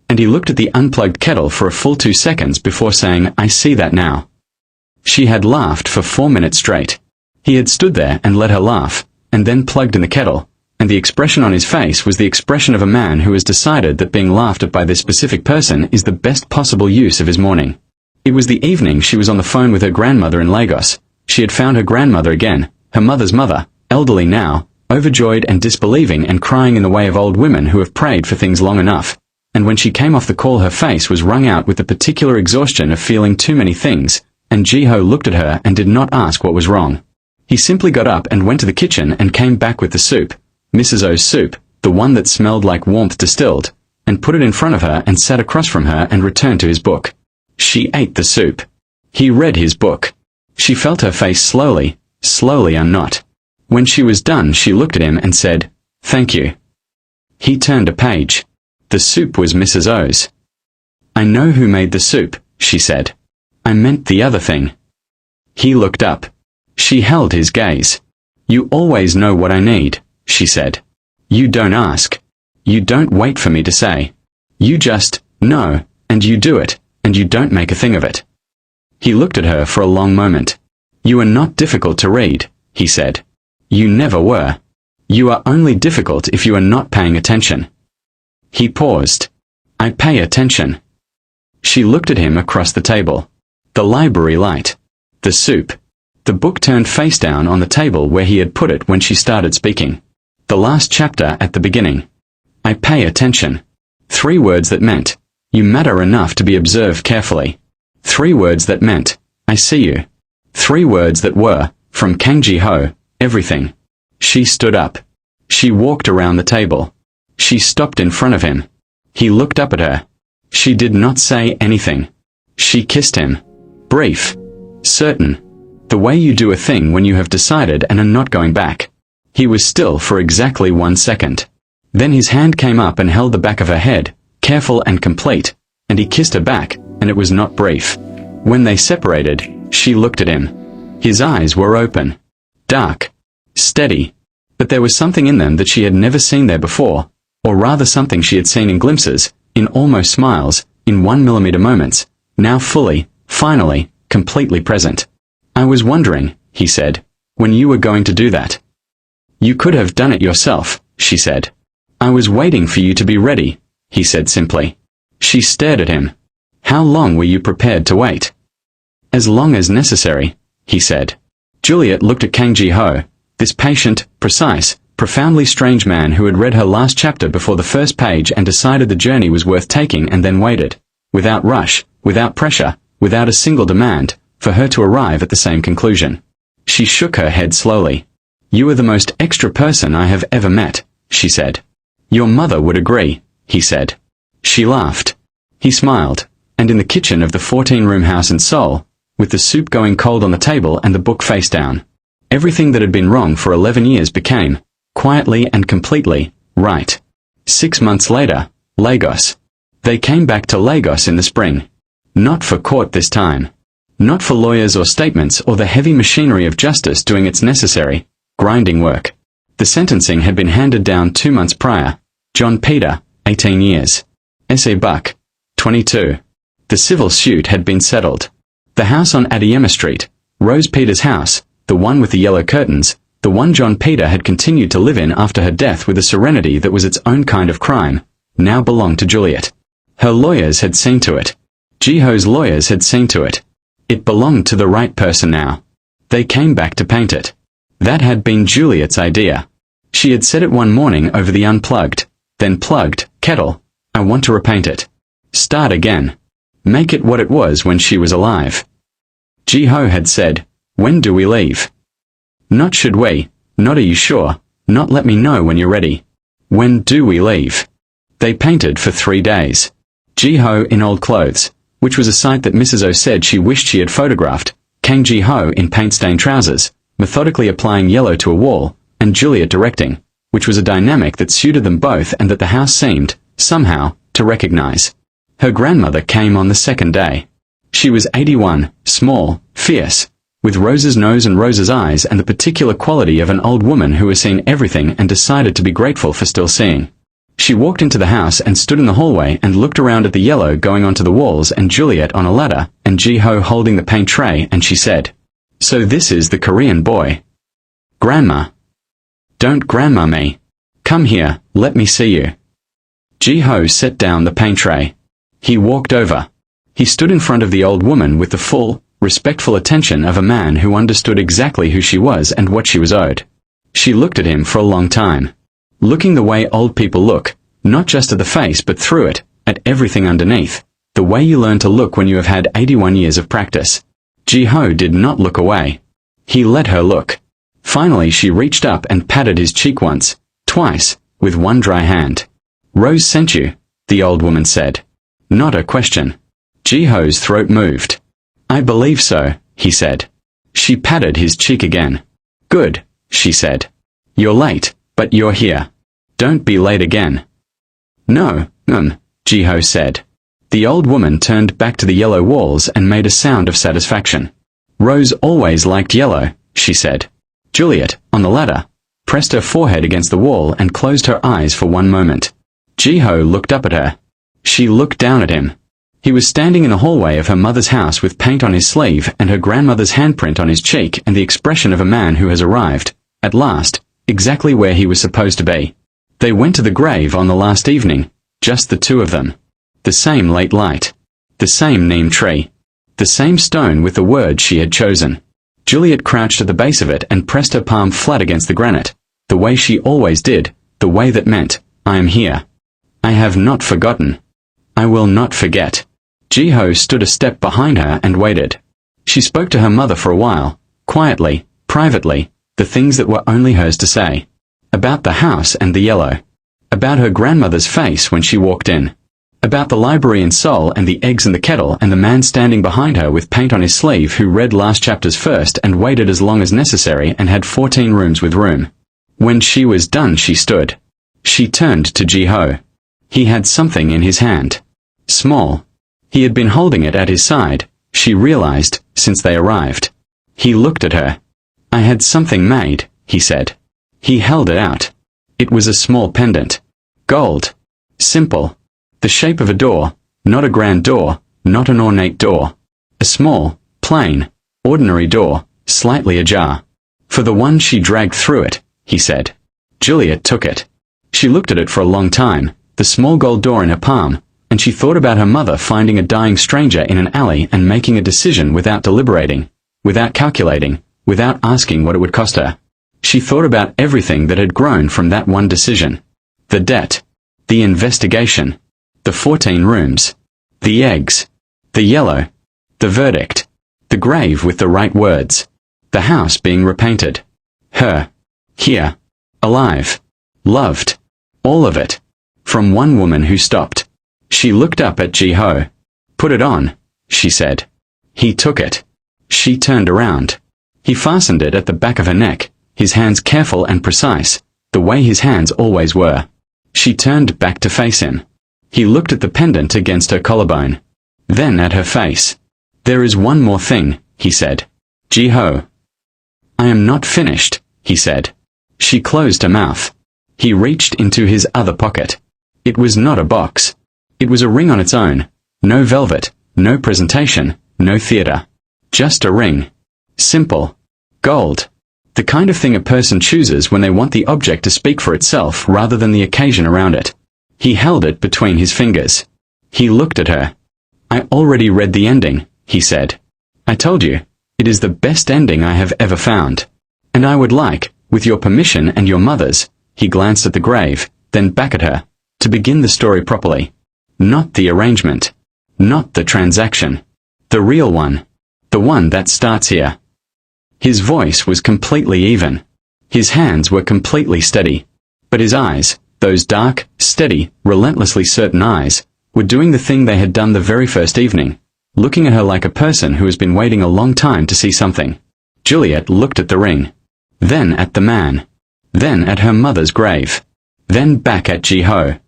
And he looked at the unplugged kettle for a full 2 seconds before saying, "I see that now." She had laughed for 4 minutes straight. He had stood there and let her laugh, and then plugged in the kettle, and the expression on his face was the expression of a man who has decided that being laughed at by this specific person is the best possible use of his morning. It was the evening she was on the phone with her grandmother in Lagos. She had found her grandmother again, her mother's mother, elderly now, overjoyed and disbelieving and crying in the way of old women who have prayed for things long enough. And when she came off the call her face was wrung out with the particular exhaustion of feeling too many things, and Ji-ho looked at her and did not ask what was wrong. He simply got up and went to the kitchen and came back with the soup, Mrs. O's soup, the one that smelled like warmth distilled, and put it in front of her and sat across from her and returned to his book. She ate the soup. He read his book. She felt her face slowly unknot. When she was done she looked at him and said, "Thank you." He turned a page. The soup was Mrs. O's. "I know who made the soup," she said. "I meant the other thing." He looked up. She held his gaze. "You always know what I need," she said. "You don't ask. You don't wait for me to say. You just know, and you do it, and you don't make a thing of it." He looked at her for a long moment. "You are not difficult to read," he said. "You never were. You are only difficult if you are not paying attention." He paused. "I pay attention." She looked at him across the table. The library light. The soup. The book turned face down on the table where he had put it when she started speaking. The last chapter at the beginning. "I pay attention." 3 words that meant, "You matter enough to be observed carefully." 3 words that meant, "I see you." 3 words that were, from Kang Ji-ho, everything. She stood up. She walked around the table. She stopped in front of him. He looked up at her. She did not say anything. She kissed him. Brief. Certain. The way you do a thing when you have decided and are not going back. He was still for exactly 1 second. Then his hand came up and held the back of her head, careful and complete, and he kissed her back, and it was not brief. When they separated, she looked at him. His eyes were open. Dark. Steady. But there was something in them that she had never seen there before, or rather something she had seen in glimpses, in almost smiles, in 1mm moments, now fully, finally, completely present. "I was wondering," he said, "when you were going to do that." "You could have done it yourself," she said. "I was waiting for you to be ready," he said simply. She stared at him. "How long were you prepared to wait?" "As long as necessary," he said. Juliet looked at Kang Ji-ho, this patient, precise, profoundly strange man who had read her last chapter before the first page and decided the journey was worth taking and then waited, without rush, without pressure, without a single demand, for her to arrive at the same conclusion. She shook her head slowly. "You are the most extra person I have ever met," she said. "Your mother would agree," he said. She laughed. He smiled, and in the kitchen of the 14-room house in Seoul, with the soup going cold on the table and the book face down, everything that had been wrong for 11 years became, quietly and completely, right. 6 months later, Lagos. They came back to Lagos in the spring. Not for court this time. Not for lawyers or statements or the heavy machinery of justice doing its necessary, grinding work. The sentencing had been handed down 2 months prior. John Peter, 18 years. S.A. Buck, 22. The civil suit had been settled. The house on Adeyemo Street, Rose Peter's house, the one with the yellow curtains, the one John Peter had continued to live in after her death with a serenity that was its own kind of crime, now belonged to Juliet. Her lawyers had seen to it. Ji-ho's lawyers had seen to it. It belonged to the right person now. They came back to paint it. That had been Juliet's idea. She had said it one morning over the unplugged, then plugged, kettle, "I want to repaint it. Start again. Make it what it was when she was alive." Ji-ho had said, "When do we leave?" Not should we, not are you sure, not let me know when you're ready. When do we leave? They painted for 3 days. Ji-ho in old clothes, which was a sight that Mrs. O said she wished she had photographed, Kang Ji-ho in paint-stained trousers, methodically applying yellow to a wall, and Juliet directing, which was a dynamic that suited them both and that the house seemed, somehow, to recognize. Her grandmother came on the 2nd day. She was 81, small, fierce, with Rose's nose and Rose's eyes and the particular quality of an old woman who has seen everything and decided to be grateful for still seeing. She walked into the house and stood in the hallway and looked around at the yellow going onto the walls and Juliet on a ladder and Ji-ho holding the paint tray, and she said, "So this is the Korean boy." "Grandma." "Don't grandma me. Come here, let me see you." Ji-ho set down the paint tray. He walked over. He stood in front of the old woman with the full, respectful attention of a man who understood exactly who she was and what she was owed. She looked at him for a long time. Looking the way old people look, not just at the face but through it, at everything underneath, the way you learn to look when you have had 81 years of practice. Ji-ho did not look away. He let her look. Finally she reached up and patted his cheek once, twice, with one dry hand. "Rose sent you," the old woman said. Not a question. Ji-ho's throat moved. "I believe so," he said. She patted his cheek again. "Good," she said. "You're late, but you're here. Don't be late again." "No, Ji-ho said. The old woman turned back to the yellow walls and made a sound of satisfaction. "Rose always liked yellow," she said. Juliet, on the ladder, pressed her forehead against the wall and closed her eyes for one moment. Ji-ho looked up at her. She looked down at him. He was standing in the hallway of her mother's house with paint on his sleeve and her grandmother's handprint on his cheek and the expression of a man who has arrived, at last, exactly where he was supposed to be. They went to the grave on the last evening, just the two of them. The same late light. The same neem tree. The same stone with the word she had chosen. Juliet crouched at the base of it and pressed her palm flat against the granite, the way she always did, the way that meant, "I am here. I have not forgotten. I will not forget." Ji-ho stood a step behind her and waited. She spoke to her mother for a while, quietly, privately, the things that were only hers to say. About the house and the yellow. About her grandmother's face when she walked in. About the library in Seoul and the eggs in the kettle and the man standing behind her with paint on his sleeve who read last chapters first and waited as long as necessary and had 14 rooms with room. When she was done she stood. She turned to Ji-ho. He had something in his hand. Small. He had been holding it at his side, she realized, since they arrived. He looked at her. "I had something made," he said. He held it out. It was a small pendant. Gold. Simple. The shape of a door, not a grand door, not an ornate door. A small, plain, ordinary door, slightly ajar. "For the one she dragged through it," he said. Juliet took it. She looked at it for a long time, the small gold door in her palm, and she thought about her mother finding a dying stranger in an alley and making a decision without deliberating, without calculating, without asking what it would cost her. She thought about everything that had grown from that one decision. The debt. The investigation. The 14 rooms. The eggs. The yellow. The verdict. The grave with the right words. The house being repainted. Her. Here. Alive. Loved. All of it. From one woman who stopped. She looked up at Ji-ho. "Put it on," she said. He took it. She turned around. He fastened it at the back of her neck, his hands careful and precise, the way his hands always were. She turned back to face him. He looked at the pendant against her collarbone. Then at her face. "There is one more thing," he said. "Ji-ho." "I am not finished," he said. She closed her mouth. He reached into his other pocket. It was not a box. It was a ring on its own. No velvet, no presentation, no theatre. Just a ring. Simple. Gold. The kind of thing a person chooses when they want the object to speak for itself rather than the occasion around it. He held it between his fingers. He looked at her. "I already read the ending," he said. "I told you, it is the best ending I have ever found. And I would like, with your permission and your mother's," he glanced at the grave, then back at her, "to begin the story properly. Not the arrangement. Not the transaction. The real one. The one that starts here." His voice was completely even. His hands were completely steady. But his eyes, those dark, steady, relentlessly certain eyes, were doing the thing they had done the very first evening, looking at her like a person who has been waiting a long time to see something. Juliet looked at the ring. Then at the man. Then at her mother's grave. Then back at Ji-ho.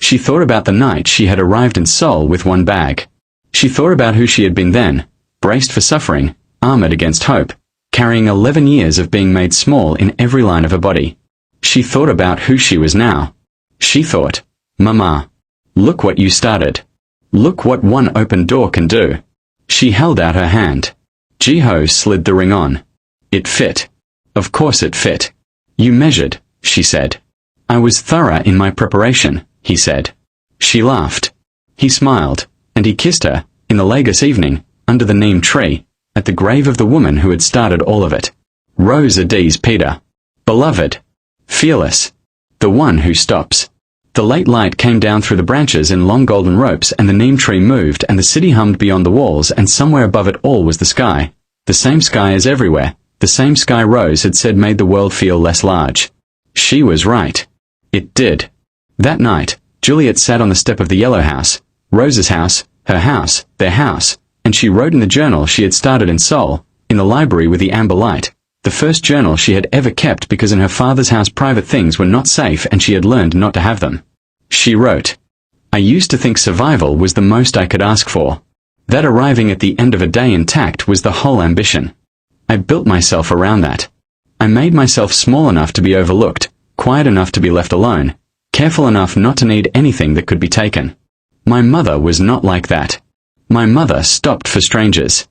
She thought about the night she had arrived in Seoul with one bag. She thought about who she had been then, braced for suffering, armored against hope, carrying 11 years of being made small in every line of her body. She thought about who she was now. She thought, "Mama, look what you started. Look what one open door can do." She held out her hand. Ji-ho slid the ring on. It fit. Of course it fit. "You measured," she said. "I was thorough in my preparation," he said. She laughed. He smiled, and he kissed her, in the Lagos evening, under the neem tree, at the grave of the woman who had started all of it. Rose Adiz Peter. Beloved. Fearless. The one who stops. The late light came down through the branches in long golden ropes, and the neem tree moved, and the city hummed beyond the walls, and somewhere above it all was the sky. The same sky as everywhere, the same sky Rose had said made the world feel less large. She was right. It did. That night, Juliet sat on the step of the yellow house, Rose's house, her house, their house, and she wrote in the journal she had started in Seoul, in the library with the amber light, the first journal she had ever kept because in her father's house private things were not safe and she had learned not to have them. She wrote, I used to think survival was the most I could ask for. That arriving at the end of a day intact was the whole ambition. I built myself around that. I made myself small enough to be overlooked, quiet enough to be left alone, careful enough not to need anything that could be taken. My mother was not like that. My mother stopped for strangers.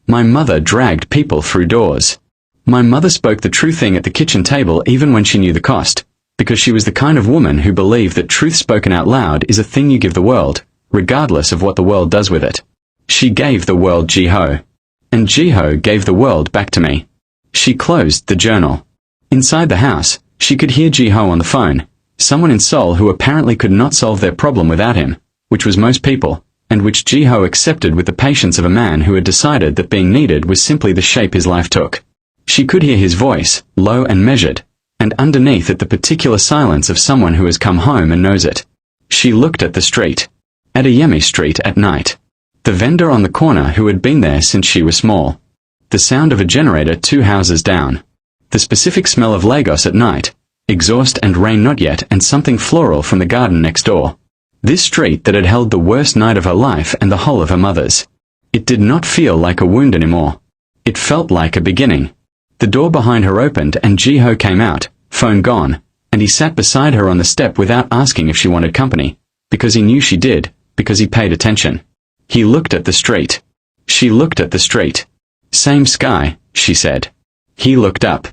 My mother dragged people through doors. My mother spoke the true thing at the kitchen table even when she knew the cost, because she was the kind of woman who believed that truth spoken out loud is a thing you give the world, regardless of what the world does with it. She gave the world Jiho. And Jiho gave the world back to me. She closed the journal. Inside the house, she could hear Jiho on the phone, someone in Seoul who apparently could not solve their problem without him, which was most people, and which Jiho accepted with the patience of a man who had decided that being needed was simply the shape his life took. She could hear his voice, low and measured, and underneath it the particular silence of someone who has come home and knows it. She looked at the street. At Ayemi Street at night. The vendor on the corner who had been there since she was small. The sound of a generator 2 houses down. The specific smell of Lagos at night, exhaust and rain not yet, and something floral from the garden next door. This street that had held the worst night of her life and the whole of her mother's. It did not feel like a wound anymore. It felt like a beginning. The door behind her opened and Jiho came out, phone gone, and he sat beside her on the step without asking if she wanted company, because he knew she did, because he paid attention. He looked at the street. She looked at the street. Same sky, she said. He looked up.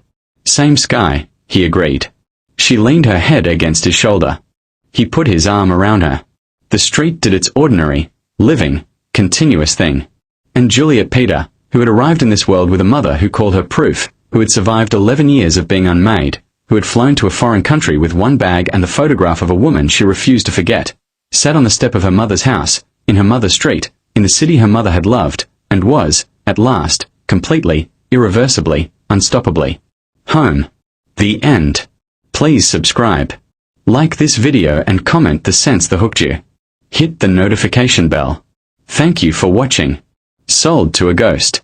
Same sky, he agreed. She leaned her head against his shoulder. He put his arm around her. The street did its ordinary, living, continuous thing. And Juliet Peter, who had arrived in this world with a mother who called her proof, who had survived 11 years of being unmade, who had flown to a foreign country with one bag and the photograph of a woman she refused to forget, sat on the step of her mother's house, in her mother's street, in the city her mother had loved, and was, at last, completely, irreversibly, unstoppably home. The end. Please subscribe. Like this video and comment the sense that hooked you. Hit the notification bell. Thank you for watching. Sold to a Ghost.